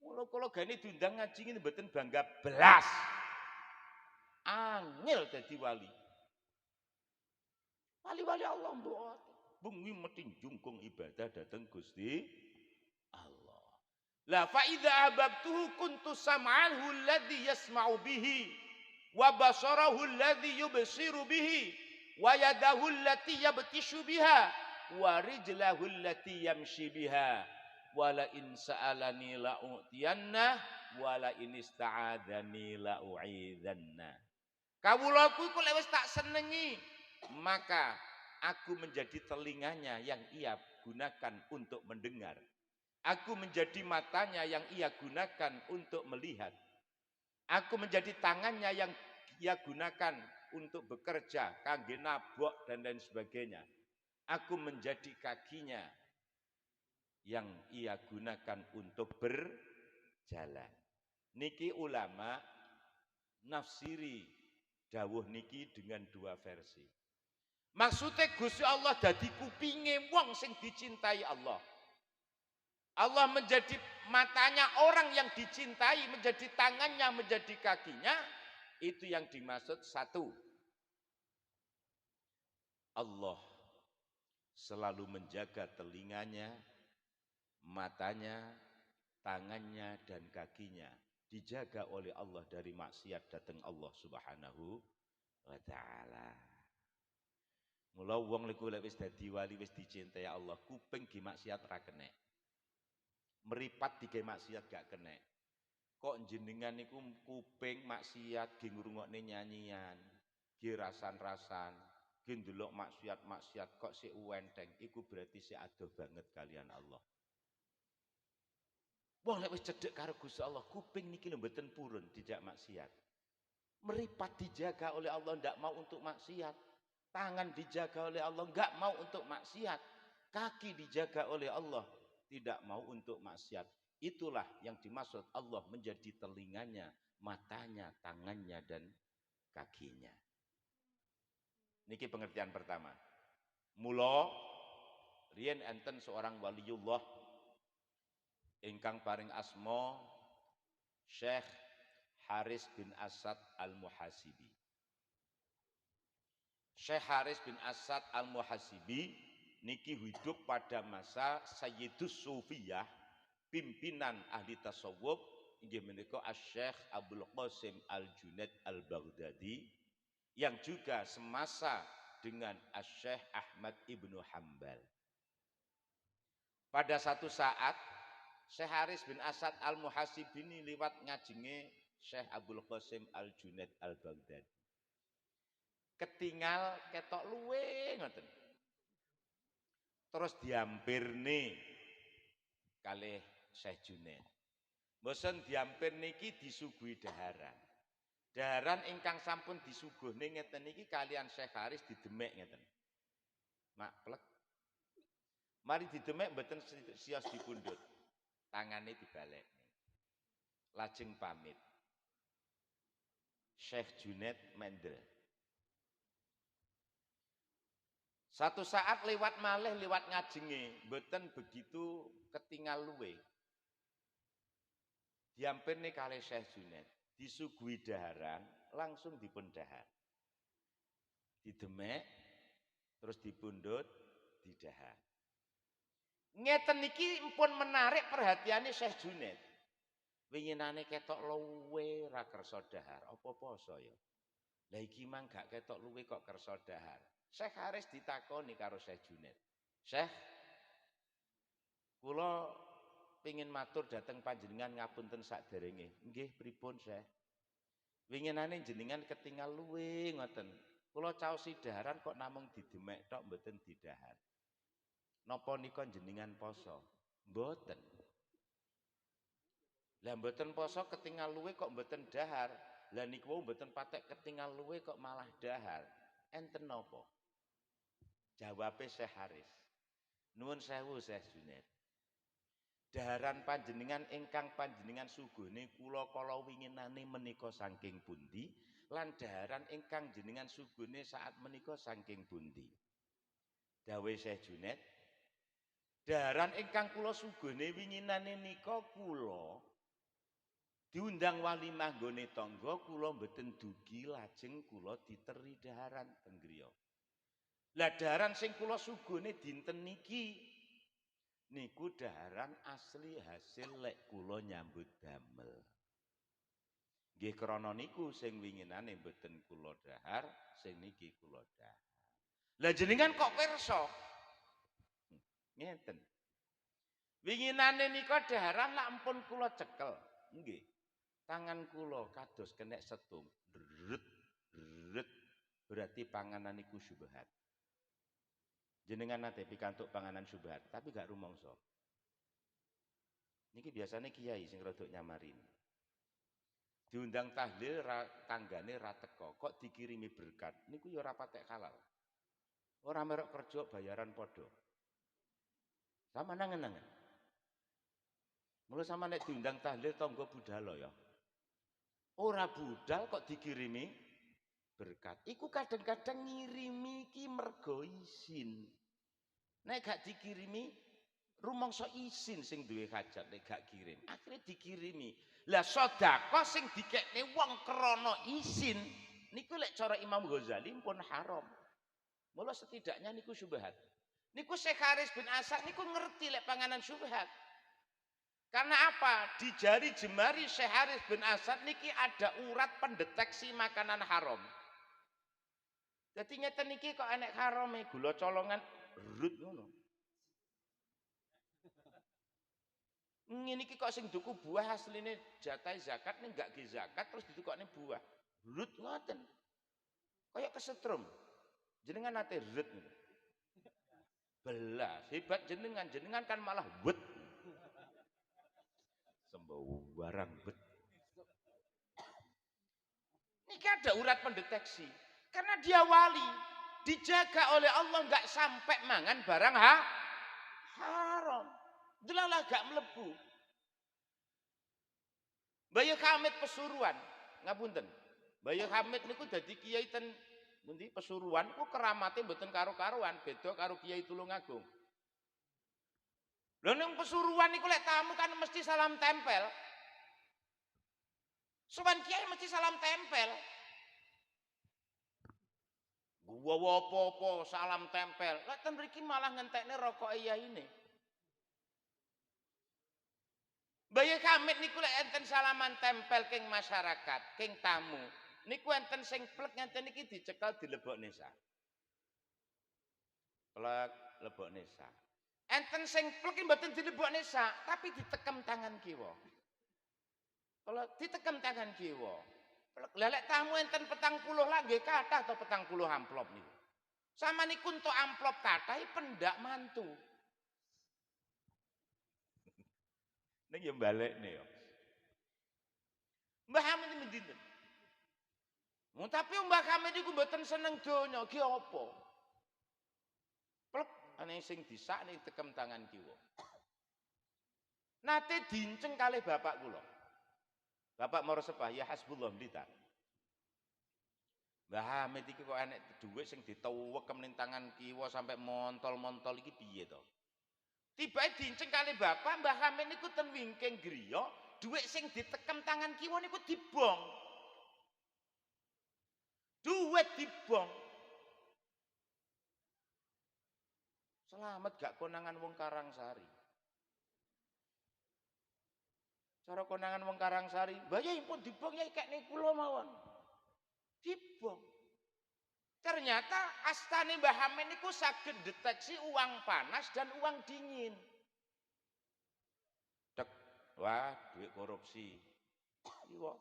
Mula kula gane diundang ngaji ngene mboten bangga belas. Angel dadi wali. Wali-wali Allah mboten. Bengi mesti jungkung ibadah dateng Gusti Allah. La fa idza ahbabtuhu kuntu sam'ahu alladhi yasma'u bihi wa basarahu alladhi yubsiru bihi wa yadahu allati yabtishu biha wa rijlahu allati yamshi biha wala in sa'alani la'utiyanna wala in ista'adani la'u'idzanna. Kawulaku iku lek wis tak senengi, maka aku menjadi telinganya yang ia gunakan untuk mendengar. Aku menjadi matanya yang ia gunakan untuk melihat. Aku menjadi tangannya yang ia gunakan untuk bekerja, kangge nabok dan lain sebagainya. Aku menjadi kakinya yang ia gunakan untuk berjalan. Niki ulama nafsiri dawuh niki dengan 2 versi. Maksudnya Gusti Allah dadi kupinge wong sing dicintai Allah. Allah menjadi matanya orang yang dicintai, menjadi tangannya, menjadi kakinya. Itu yang dimaksud 1. Allah selalu menjaga telinganya, matanya, tangannya, dan kakinya. Dijaga oleh Allah dari maksiat datang Allah Subhanahu wa ta'ala. Mula wong liku lek wis dadi wali wis dicintai Allah, kuping gi maksiat ra kenek. Meripat dige maksiat gak kenek. Kok jenengan niku kuping maksiat gi ngrungokne nyanyian, gi rasan-rasan, gi ndelok maksiat-maksiat kok sik uwenteng, iku berarti sik adoh banget kalian Allah. Wong lek wis cedhek karo Gusti Allah, kuping niki lho mboten purun dijak maksiat. Meripat dijaga oleh Allah, ndak mau untuk maksiat. Tangan dijaga oleh Allah, enggak mau untuk maksiat. Kaki dijaga oleh Allah, tidak mau untuk maksiat. Itulah yang dimaksud Allah menjadi telinganya, matanya, tangannya, dan kakinya. Niki pengertian pertama. Mula riyen enten seorang waliullah ingkang paring asma Syekh Haris bin Asad Al-Muhasibi. Syekh Haris bin Asad Al-Muhasibi niki hidup pada masa Sayyidus Sufiyah, pimpinan ahli tasawuf inggih menika Asy-Syaikh Abdul Qasim Al-Junaid Al-Baghdadi yang juga semasa dengan Asy-Syaikh Ahmad Ibnu Hambal. Pada satu saat Syekh Haris bin Asad Al-Muhasibi ini liwat ngajenge Syekh Abdul Qasim Al-Junaid Al-Baghdadi. Ketinggal ketok luwe ngoten. Terus diampirne kalih Syekh Junaid. Mboten diampir niki disuguhi daharan. Daharan ingkang sampun disuguhne ngeten niki kalian Syekh Haris didemek ngeten. Mak plek. Mari didemek mboten sios dipundhut. Tangane dibalik. Lajeng pamit. Syekh Junaid mendel. Satu saat lewat malih lewat ngajenge, mboten begitu ketinggal luwe. Diampirne kalih Syekh Junaid, disuguhi daharan, langsung dipun dahar. Didemek, terus dipundhut, didahar. Ngeten niki pun menarik perhatiane Syekh Junaid. Winginane ketok luwe ra kersa dahar, apa poso ya? Lah iki mang gak ketok luwe kok kersa dahar. Syekh Haris ditakoni karo Syekh Junaid. Syekh, kula pengin matur dhateng panjenengan ngapunten sakderenge. Nggih pripun, Syekh? Winginane jenengan ketinggal luwe ngoten. Kula caosi daharan kok namung didemek tok mboten didahar. Napa nika jenengan poso? Mboten. Lah mboten poso ketinggal luwe kok mboten dahar. Lah niku mboten patek ketinggal luwe kok malah dahar. Enten napa? Jawabe Syekh Haris. Nuwun sewu Syekh Junaid. Daharan panjenengan ingkang panjenengan suguhne kula kala winginane menika saking pundi lan daharan ingkang jenengan suguhne saat menika saking pundi. Dawuh Syekh Junaid, daharan ingkang kula suguhne winginane nika kula diundang walimah nggone tangga kula mboten dugi lajeng kula diteri daharan teng griya. Lah daharan sing kula suguhne dinten niki niku daharan asli hasil lek kula nyambut damel. Nggih krana niku sing winginane mboten kula dahar, sing niki kula dahar. Lah jenengan kok pirsa? Ngeten. Winginane nika daharan lak ampun kula cekel. Nggih. Tangan kula kados kenek setung. Dret. Berarti panganan niku syubhat. Jenengan nate pikantuk panganan syubhat, tapi gak rumangsa. Niki biasanya kiai sing rodok nyamarin. Diundang tahlil tanggane ra teka, kok dikirimi berkat. Niku ya ora patek halal. Ora merek kerja bayaran padha. Sama nangen-nangen. Mula sama nek diundang tahlil tangga budal ya. Ora budal kok dikirimi berkat. Iku kadang-kadang ngirimi ki mergo isin. Nek gak dikirimi rumangsa isin sing duwe hajat nek gak kirim. Akhirnya dikirimi. Lah sedekah sing dikekne wong krana isin niku lek cara Imam Ghazali pun haram. Mula setidaknya niku syubhat. Niku Syekh Haris bin Asad niku ngerti lek panganan syubhat. Karena apa? Di jari jemari Syekh Haris bin Asad niki ada urat pendeteksi makanan haram. Jadi ngeten niki kok enek harame gula colongan rut ngono. Ngene iki kok sing duku buah asline jatah zakat ning gak ge zakat terus ditukokne buah. Rut ngoten. Kayak kesetrum. Jenengan nate rut ngono. Belas, hebat jenengan kan malah wet. Sembau barang bet. Niki ada urat pendeteksi. Karena dia wali, dijaga oleh Allah nggak sampai mangan barang haram. Delalah gak mlebu. Bayu Hamid Pesuruan, ngapunten. Bayu Hamid niku dadi kiai ten ngendi Pesuruan ku keramate mboten karo-karuan, beda karo Kiai Tulungagung. Lho ning pesuruhan iku lek tamu kan mesti salam tempel. Sowan kiai mesti salam tempel. Gua apa-apa salam tempel. Lah ten mriki malah ngentekne rokoke yaine. Bayi Kamit niku lek enten salaman tempel king masyarakat, king tamu. Niku enten sing plek ngenten iki dicekel dilebokne sak. Plek lebokne sak. Enten sing plek iki mboten dilebokne sak, tapi ditekem tangan kiwa. Kalau ditekem tangan kiwa. Lah lek tamu enten 40 lah nggih kathah to 40 amplop niku. Sama niku entuk amplop kathah pendak mantu. Ning ya balekne ya. Mbah Hamid mendinten. Tapi Mbah Hamid iku mboten seneng donya, ki apa? Plek ana sing disakne tekem tangan kiwa. Nate dinceng kalih bapak kula. Bapak Moro Sepah ya hasbullah blitar. Mbah Hamid iki kok enek dhuwit sing dituwekem ning tangan kiwa sampai montol-montol iki piye to? Tibae dinceng kalih bapak Mbah Hamid niku ten wingking griya, dhuwit sing ditekem tangan kiwa niku dibong. Duit dibong. Selamat gak konangan wong Karangsari. Cara konangan wong Karangsari, bayi pun dibong ya kek kula mawon. Dibong. Ternyata astane Mbah Hamid niku saged deteksi uang panas dan uang dingin. Dek, wah duit korupsi. Iwo.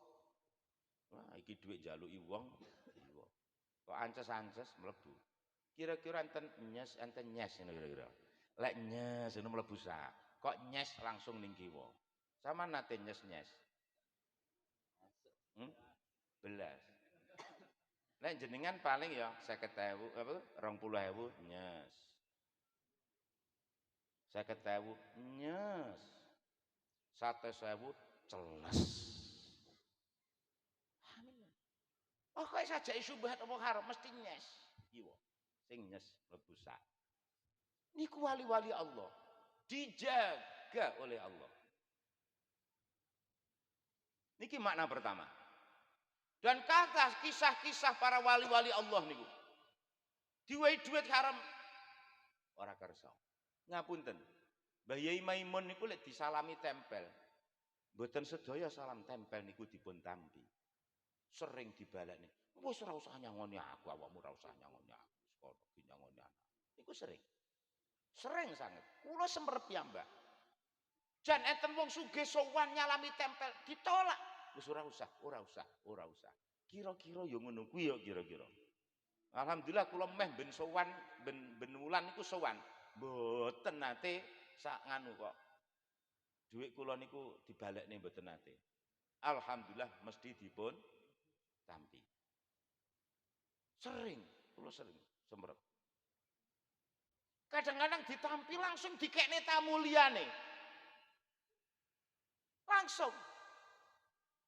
Wah iki duit jaluki wong. Iwo. Kok ances-ances mlebu. Kira-kira enten nyes ngono kira-kira. Lek nyes ngono mlebu sak. Kok nyes langsung ning kiwa. Sama nate nyes-nyes. Belas. Nek jenengan paling ya 50.000 apa 20.000 nyes. 50.000 nyes. 100.000 celes. Oh kok saja subhat apa haram mesti nyes. Iwo. Sing nyes mlebu sak. Niku wali-wali Allah. Dijaga oleh Allah. Niki makna pertama. Dan kata kisah-kisah para wali-wali Allah niku. Diwehi duit haram ora kersa. Ngapunten. Mbah Yai Maimun niku lek disalami tempel. Mboten sedaya salam tempel niku dipun tampi. Sering dibalekne. Wis ora usah nyangoni aku, awakmu ora usah nyangoni aku. Sekono ki nyangoni anak. Niku sering. Sering sanget. Kula semrep piyambak. Jan enten wong sugih sowan nyalami tempel ditolak. Wis ora usah. Kira-kira ya ngono kuwi ya kira-kira. Alhamdulillah kula meh ben sowan ben wulan niku sowan. Mboten nate sak nganu kok. Dhuwit kula niku dibalekne mboten nate. Alhamdulillah mesti dipun tampi. Sering, kula sering semrep. Kadang-kadang ditampi langsung dikekne tamu liyane. Langsung.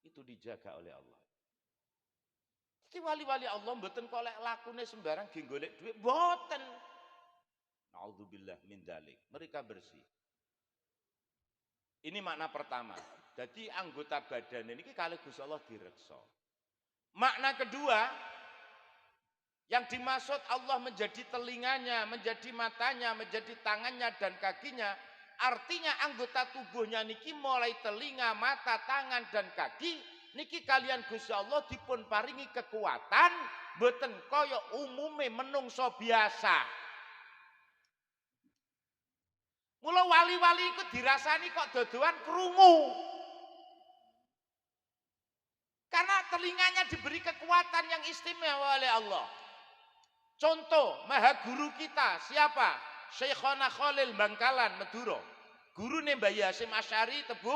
Itu dijaga oleh Allah. Iki wali-wali Allah mboten kok lek lakune sembarang nggih golek dhuwit, mboten. Nauzubillah min dzalik. Mereka bersih. Ini makna pertama. Jadi anggota badan ini kalih Gusti Allah direksa. Makna kedua, yang dimaksud Allah menjadi telinganya, menjadi matanya, menjadi tangannya dan kakinya, artinya anggota tubuhnya niki mulai telinga, mata, tangan dan kaki niki kalian Gusti Allah dipun paringi kekuatan mboten kaya umume menungso biasa. Mula wali-wali iku dirasani kok dodoan krungu. Karena telinganya diberi kekuatan yang istimewa oleh Allah. Contoh, maha guru kita siapa? Syekhona Khalil Bangkalan Madura. Gurune Mbah Hasyim Asy'ari Tebu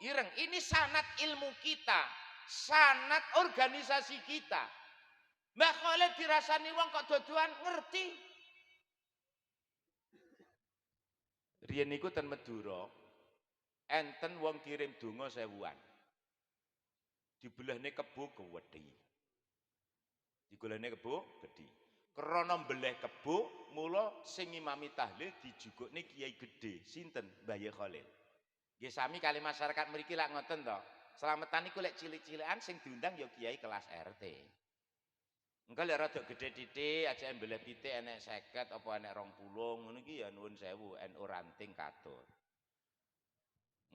Ireng. Ini sanad ilmu kita, sanad organisasi kita. Mbah Khalil dirasani wong kok dodoan ngerti. Riyen niku ten Madura enten wong kirim donga 1000-an. Dibelehne kebo gedhi. Digolehne kebo gedhi. Krana mbeleh kebo, mula sing ngimami tahlil dijugukne kiai gedhe, sinten? Mbah Yai Khalil. Nggih sami kali masyarakat mriki lak ngoten to. Slametan niku lek cilik-cilikan sing diundang ya kiai kelas RT. Engko lek rada gedhe titik, ajake mbeleh pitik enek 50 apa enek 20, ngono iki ya nuwun sewu, NU ranting katut.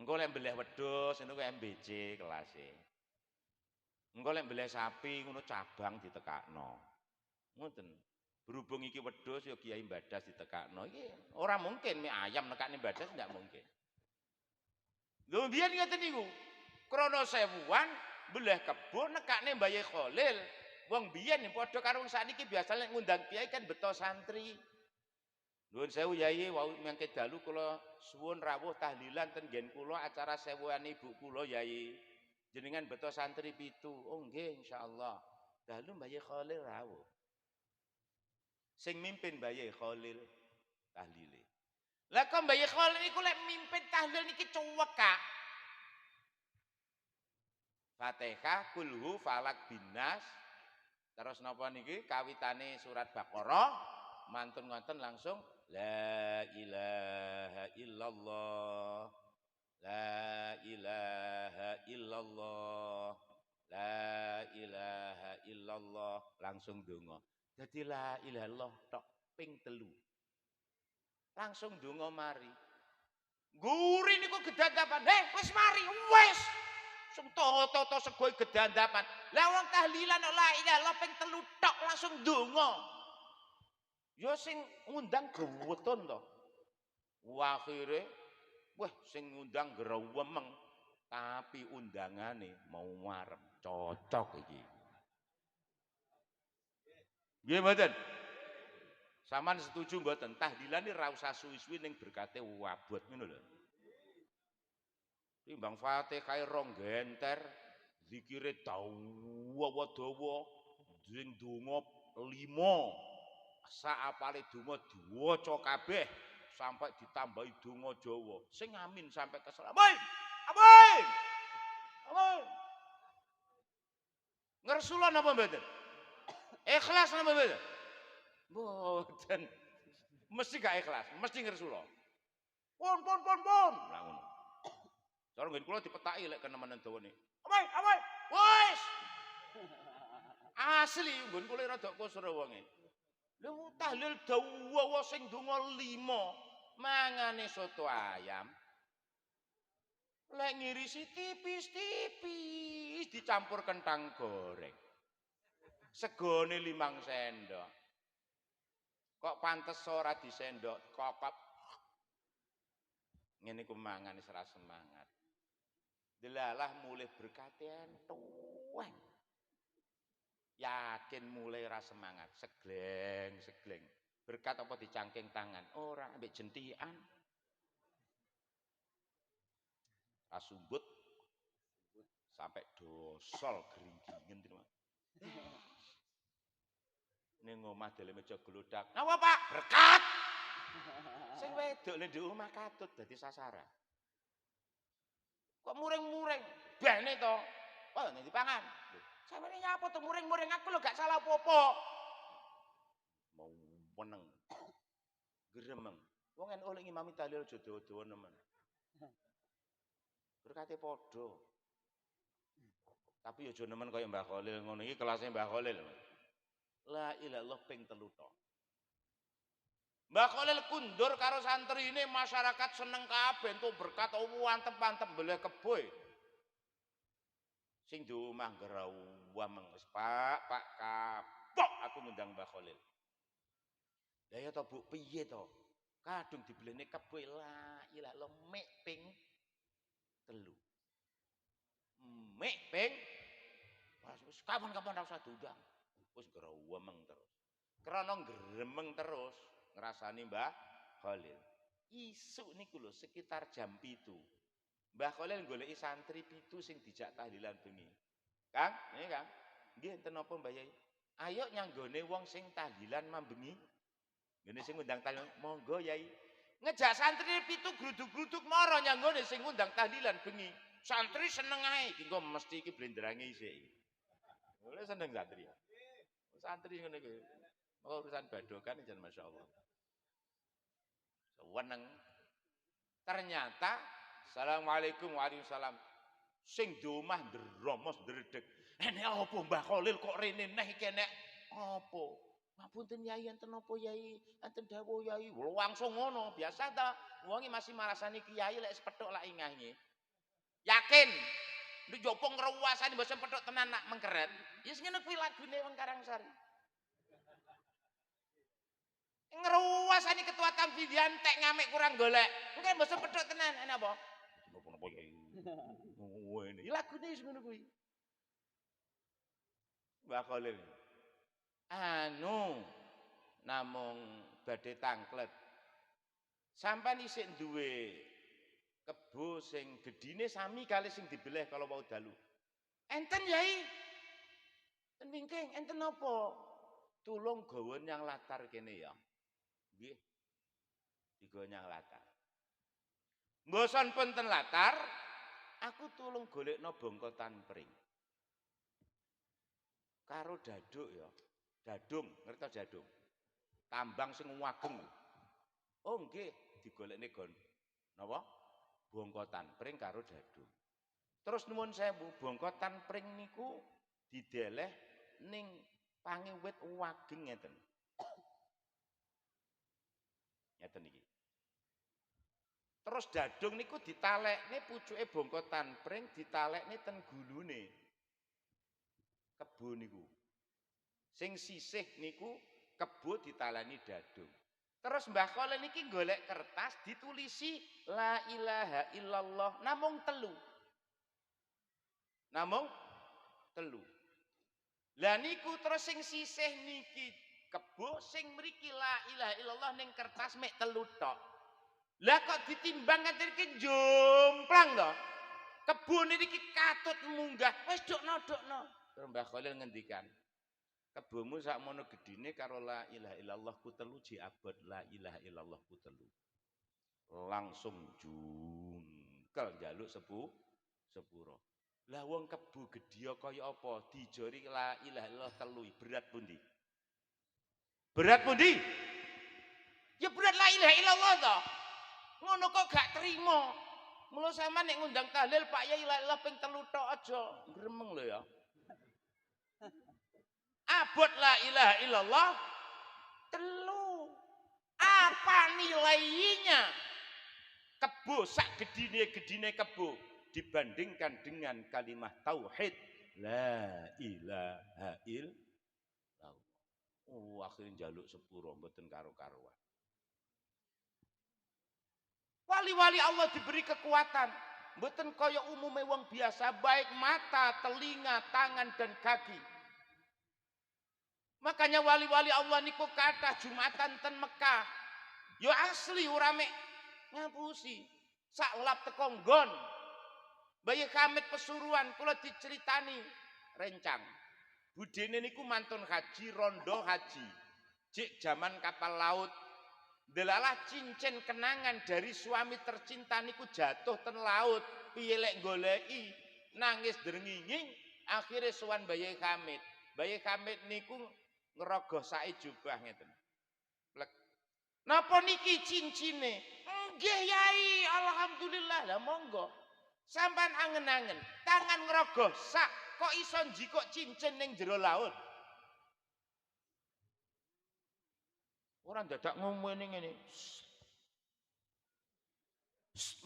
Engko lek mbeleh wedhus niku MBC kelase. Engko lek mbeleh sapi ngono cabang ditekakno. Ngoten. Berhubung iki wedhus ya Kiai Mbadas ditekakno. Iki ora mungkin mie ayam nekakne Mbadas ndak mungkin. Lho biyen ngoten niku. Krana sewuan mbeleh kebo nekakne Mbah Yai Khalil. Wong biyen padha karo wong sakniki biasa lek ngundang kiai kan beto santri. Nuwun sewu Yai, wau mangke dalu kula suwun rawuh tahlilan ten nggen kula acara sewuan ibu kula Yai. Jenengan beto santri 7. Oh nggih insyaallah. Dalu Mbah Yai Khalil rawuh. Sing mimpin Mbah Yai Khalil tahlile. Lah kok Mbah Yai Khalil niku lek mimpin tahlil niki cuwekak. Fatihah, kulhu, falak, binas. Terus napa niki kawitane surat Baqarah, mantun ngoten langsung la ilaha illallah. La ilaha illallah. La ilaha illallah. Langsung donga. Dadi la ilaha illallah tok ping 3. Langsung donga mari. Guri niku gedandapan. Wis mari, wis. Sing toto sego gedandapan. Lah wong tahlilan la ilaha illallah ping 3 tok langsung donga. Ya sing ngundang greweton to. Akhire wah sing ngundang grewemeng tapi undangane mau marem cocok iki. Nggih mboten? Saman setuju mboten? Tahlilane ra usah suwi-suwi ning berkate wabot ngono lho. Timbang Fatihah rong genter, zikire dawa-dawa, sing donga 5. Saapale donga diwaca kabeh sampai ditambahi donga Jawa. Sing amin sampai kesel. Amin. Amin. Amin. Ngersula napa mboten? Ikhlas napa mboten? Mboten. Mesti gak ikhlas, mesti ngersula. Pun. Lah ngono. Cara nggen kula dipetaki lek kenemenan dawane. Amin, amin. Wis. Asli nggon kula rada kusur wonge. Lho tahlil dawa sing donga 5 mangane soto ayam. Lek ngirisi tipis-tipis dicampur kentang goreng. Segone 5 sendok. Kok pantes ora disendok kokop. Ngene ku mangan wis ra semangat. Delalah mulih berkate entuh. Yakin mulai ra semangat, segleng. Berkat apa dicangking tangan? Ora ambek jentikan. Kasumbut sampai dosol gering-geringen tenan. Ning omah dele meja glodak. Napa, Pak? Berkat. Sing wedok le ndek omah katut dadi sasaran. Kok muring-muring? Bene to. Wah, nek dipangan. Sampeyan nyapa to muring-muring aku lho gak salah apa-apa. Mau meneng. Gremeng. Wong NU lek ngimami tahlil aja dawa-dawa nemen. Berkate padha. Tapi aja nemen kaya Mbah Khalil ngono iki kelasé Mbah Khalil. La ilaha illallah ping 3 tok. Mbah Khalil kundur karo santrine masyarakat seneng kabeh entuk berkat antep-antep mbeleh kebo. Sing di omah gerawah mengis Pak kapok aku ngundang Mbah Khalil. Lah ya to Bu piye to? Kadung dibelene kebo la ilaha illallah mek ping 3. Mek ping wis kapan-kapan ra usah diundang. Wis gremeng terus. Krana gremeng terus ngrasani Mbah Khalil. Isuk niku lho sekitar jam 7. Mbah Khalil goleki santri 7 sing dijak tahlilan bengi. Kang, nggih Kang. Nggih enten napa Mbah Yai? Ayo nyanggone wong sing tahlilan mambengi. Ngene sing ngundang tahlilan, monggo Yai. Ngejak santri 7 gruduk-gruduk mara nyanggone sing ngundang tahlilan bengi. Santri seneng ae, iki engko mesti iki blendrange isih. Oleh seneng santri. Santri ngene iki. Oh, urusan badokan jan masyaallah. Seneng. Ternyata Assalamualaikum waalaikumsalam. Sing di omah ndromos ndredeg. Nek apa Mbah Khalil kok rene neh iki nek apa? Ngapunten Yai enten apa Yai? Enten dawuh Yai. Langsung ngono, biasa ta. Wong masih marasani kiai lek sepethuk lak ingahnya. Yakin? Nduk jopo ngruwasani mbok sepethuk tenan nak mengkeret. Ya wis ngene kuwi lagune wong Karangsari. Ngruwasani ketua tamfidian tek ngamek kurang golek. Mungkin mbok sepethuk tenan ana apa? Napa Yai? Ngene. Ya lagune wis ngono kuwi. Mbah Khalil. Anu namung badhe tangklet. Sampeyan isih duwe kebo sing gedine sami kali sing dibeleh kalau wau dalu. Enten Yai. Enten wingking, enten apa? Tulung gawa nyang latar kene ya. Nggih. Digawa nyang latar. Mboson pun ten latar, aku tulung golekno bongkotan pring. Karo daduk ya. Dadung, ngerti dadung. Tambang sing wageng. Oh nggih, digolekne gon. Napa? Bongkotan pring karo dadung. Terus nuwun sewu, bongkotan pring niku dideleh ning pange wit wageng ngeten. Ngeten iki. Terus dadung niku ditalekne pucuke bongkotan pring ditalekne ten gulune. Kebo niku. Sing sisih niku kebo ditalani dadung. Terus Mbah Khalil niki golek kertas ditulisi la ilaha illallah namung 3. Namung 3. Lah niku terus sing sisih niki kebo sing mriki la ilaha illallah ning kertas mek 3 tok. Lah kok ditimbang ngaten iki jomplang to. Kebone niki katut munggah. Wis dokno. Terus Mbah Khalil ngendikan, kebomu sakmono gedine karo la ilaha illallah ku 3 jiabot la ilaha illallah ku 3. Langsung jungkel njaluk sepuro. Lah wong kebo gedya kaya apa dijori la ilaha illallah 3 berat pundi? Berat pundi? Ya berat la ilaha illallah to. Ngono kok gak trimo. Mula sampean nek ngundang tahlil Pak Yai la ilaha ping 3 tok aja gremeng lho ya. Abot la ilaha illallah 3. Apa nilainya? Kebo sak gedine kebo dibandingkan dengan kalimat tauhid la ilaha illallah. Oh, akhirnya njaluk sepuro mboten karo-karuan. Wali-wali Allah diberi kekuatan, mboten kaya umume wong biasa, baik mata, telinga, tangan dan kaki. Makanya wali-wali Allah niku kathah Jumatan ten Mekah. Yo asli ora mek ngapusi. Sak lap teko nggon. Bayi Hamid Pesuruan kula diceritani rencang. Budene niku mantun haji, rondo haji. Jik zaman kapal laut. Delalah cincin kenangan dari suami tercinta niku jatuh ten laut. Piye lek goleki, nangis drenginging, akhire sowan Bayi Hamid. Bayi Hamid niku ngerogoh sae jubah ngeten. Plek. Napa niki cincine? Nggih Yai, alhamdulillah. Lah monggo. Sampean angen-angen, tangan ngerogoh sak kok iso njikok cincin ning jero laut. Ora dadak ngomong ngene.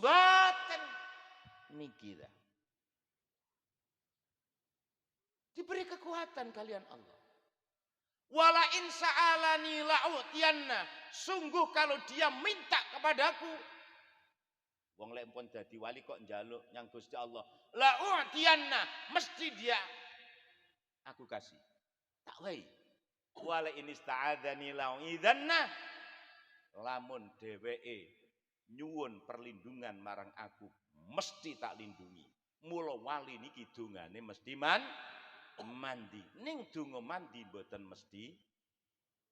Mboten niki ta. Diberi kekuatan kalian Allah. Wala in sa'alani la'utiyanna. Sungguh kalau dia minta kepadaku. Wong lek pun dadi wali kok njaluk nyang Gusti Allah. La'utiyanna. Mesti dia aku kasih. Tak wae. Wala in ista'adzani la'uidzanna. Lamun dheweke nyuwun perlindungan marang aku, mesti tak lindungi. Mula wali niki dongane mesti mandi. Ning donga mandi mboten mesti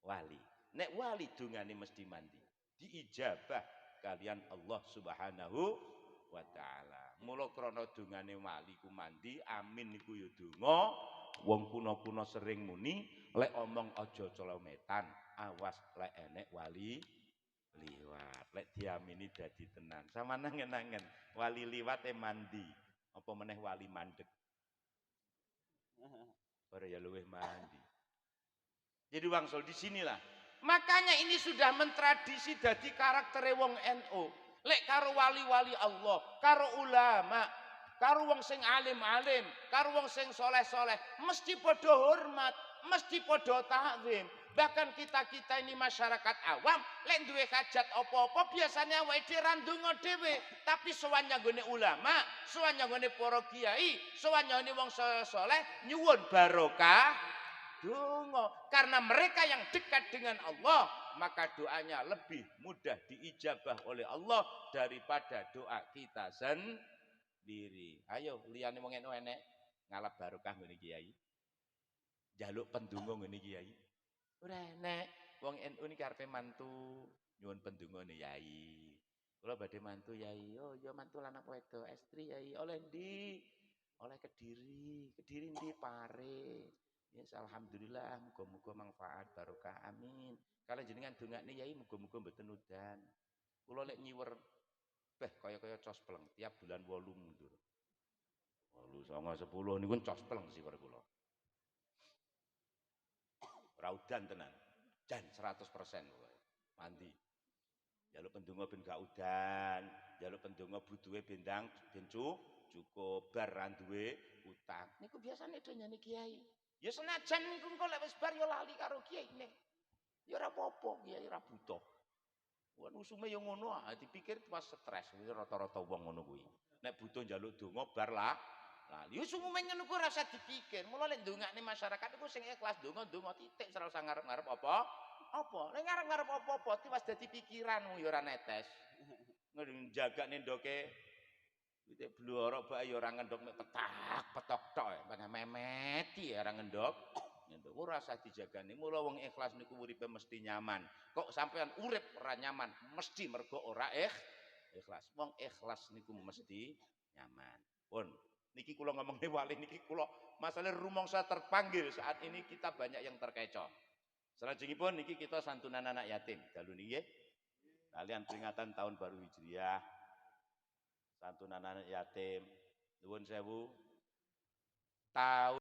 wali. Nek wali dongane mesti mandi. Diijabah kalian Allah Subhanahu wa taala. Mula krana dongane wali ku mandi, amin niku ya donga, Wong kuno-kuno sering muni lek omong aja colometan, awas lek enek wali liwat. Lek diamini dadi tenan. Sama nangen-nangen wali liwat mandi. Apa meneh wali mandek. Ora ya luweh mandi. Jadi wangsul di sinilah. Makanya ini sudah mentradisi dadi karaktere wong NU. Lek karo wali-wali Allah, karo ulama, karo wong sing alim-alim, karo wong sing soleh-soleh, mesti padha hormat, mesti padha takzim. Bahkan kita-kita ini masyarakat awam, lek duwe hajat apa-apa biasanya awake dhewe ra ndonga dhewe, tapi sowan nyanggone ulama, sowan nyanggone para kiai, sowan nyanggone wong soleh nyuwun barokah donga. Karena mereka yang dekat dengan Allah, maka doanya lebih mudah diijabah oleh Allah daripada doa kita sendiri. Ayo liyane wong enek ngalap barokah ngene kiai. Jaluk pendonga ngene kiai. Ora enek. Wong NU niki karepe mantu nyuwun pendongane yai. Kula badhe mantu yai. Oh ya mantu lanang wedok, estri yai. Oleh ndi? Oleh Kediri. Kediri ndi Pare. Yes, alhamdulillah, muga-muga manfaat barokah amin. Kalau jenengan dongakne yai muga-muga mboten udan. Kula lek nyiwer kaya-kaya cospleng tiap bulan 8 mundur. 8 9 10 niku cospleng siwer kula. Ora udan tenan. Jan 100% pokoke. Mandi. Jaluk pendonga ben gak udan, jaluk pendonga butuhe bendang cukup bar ra duwe utang. Niku biasane donyane kiai. Ya senajan niku engko lek wis bar ya lali karo kiyaine. Ya ora apa-apa, kiai ora butuh. Wong usume ya ngono ah, dipikir pas stres, rata-rata wong ngono kuwi. Nek butuh njaluk donga bar lah. Lali wis umume ngono kuwi ora usah dipikir. Mula lek ndongakne masyarakat iku sing ikhlas donga titik, ora usah ngarep-ngarep apa. Apa? Nek ngarep-ngarep apa-apa tiwas dadi pikiranmu ya ora netes. Njagane ndoke wite bloro bae ya ora ngendhok mek petak-petok tok, mana memeti ora ngendhok. Ngendhok ora usah dijagani. Mula wong ikhlas niku uripe mesti nyaman. Kok sampean urip ora nyaman, mesti mergo ora ikhlas. Wong ikhlas niku mesti nyaman. Pun niki kula ngomongke wali niki kula masalah rumangsa terpanggil saat ini kita banyak yang terkecoh. Salajengipun niki kita santunan anak yatim. Dalu niki nggih. Kalian peringatan tahun baru Hijriah. Santunan anak yatim. Nuwun sewu. Tahun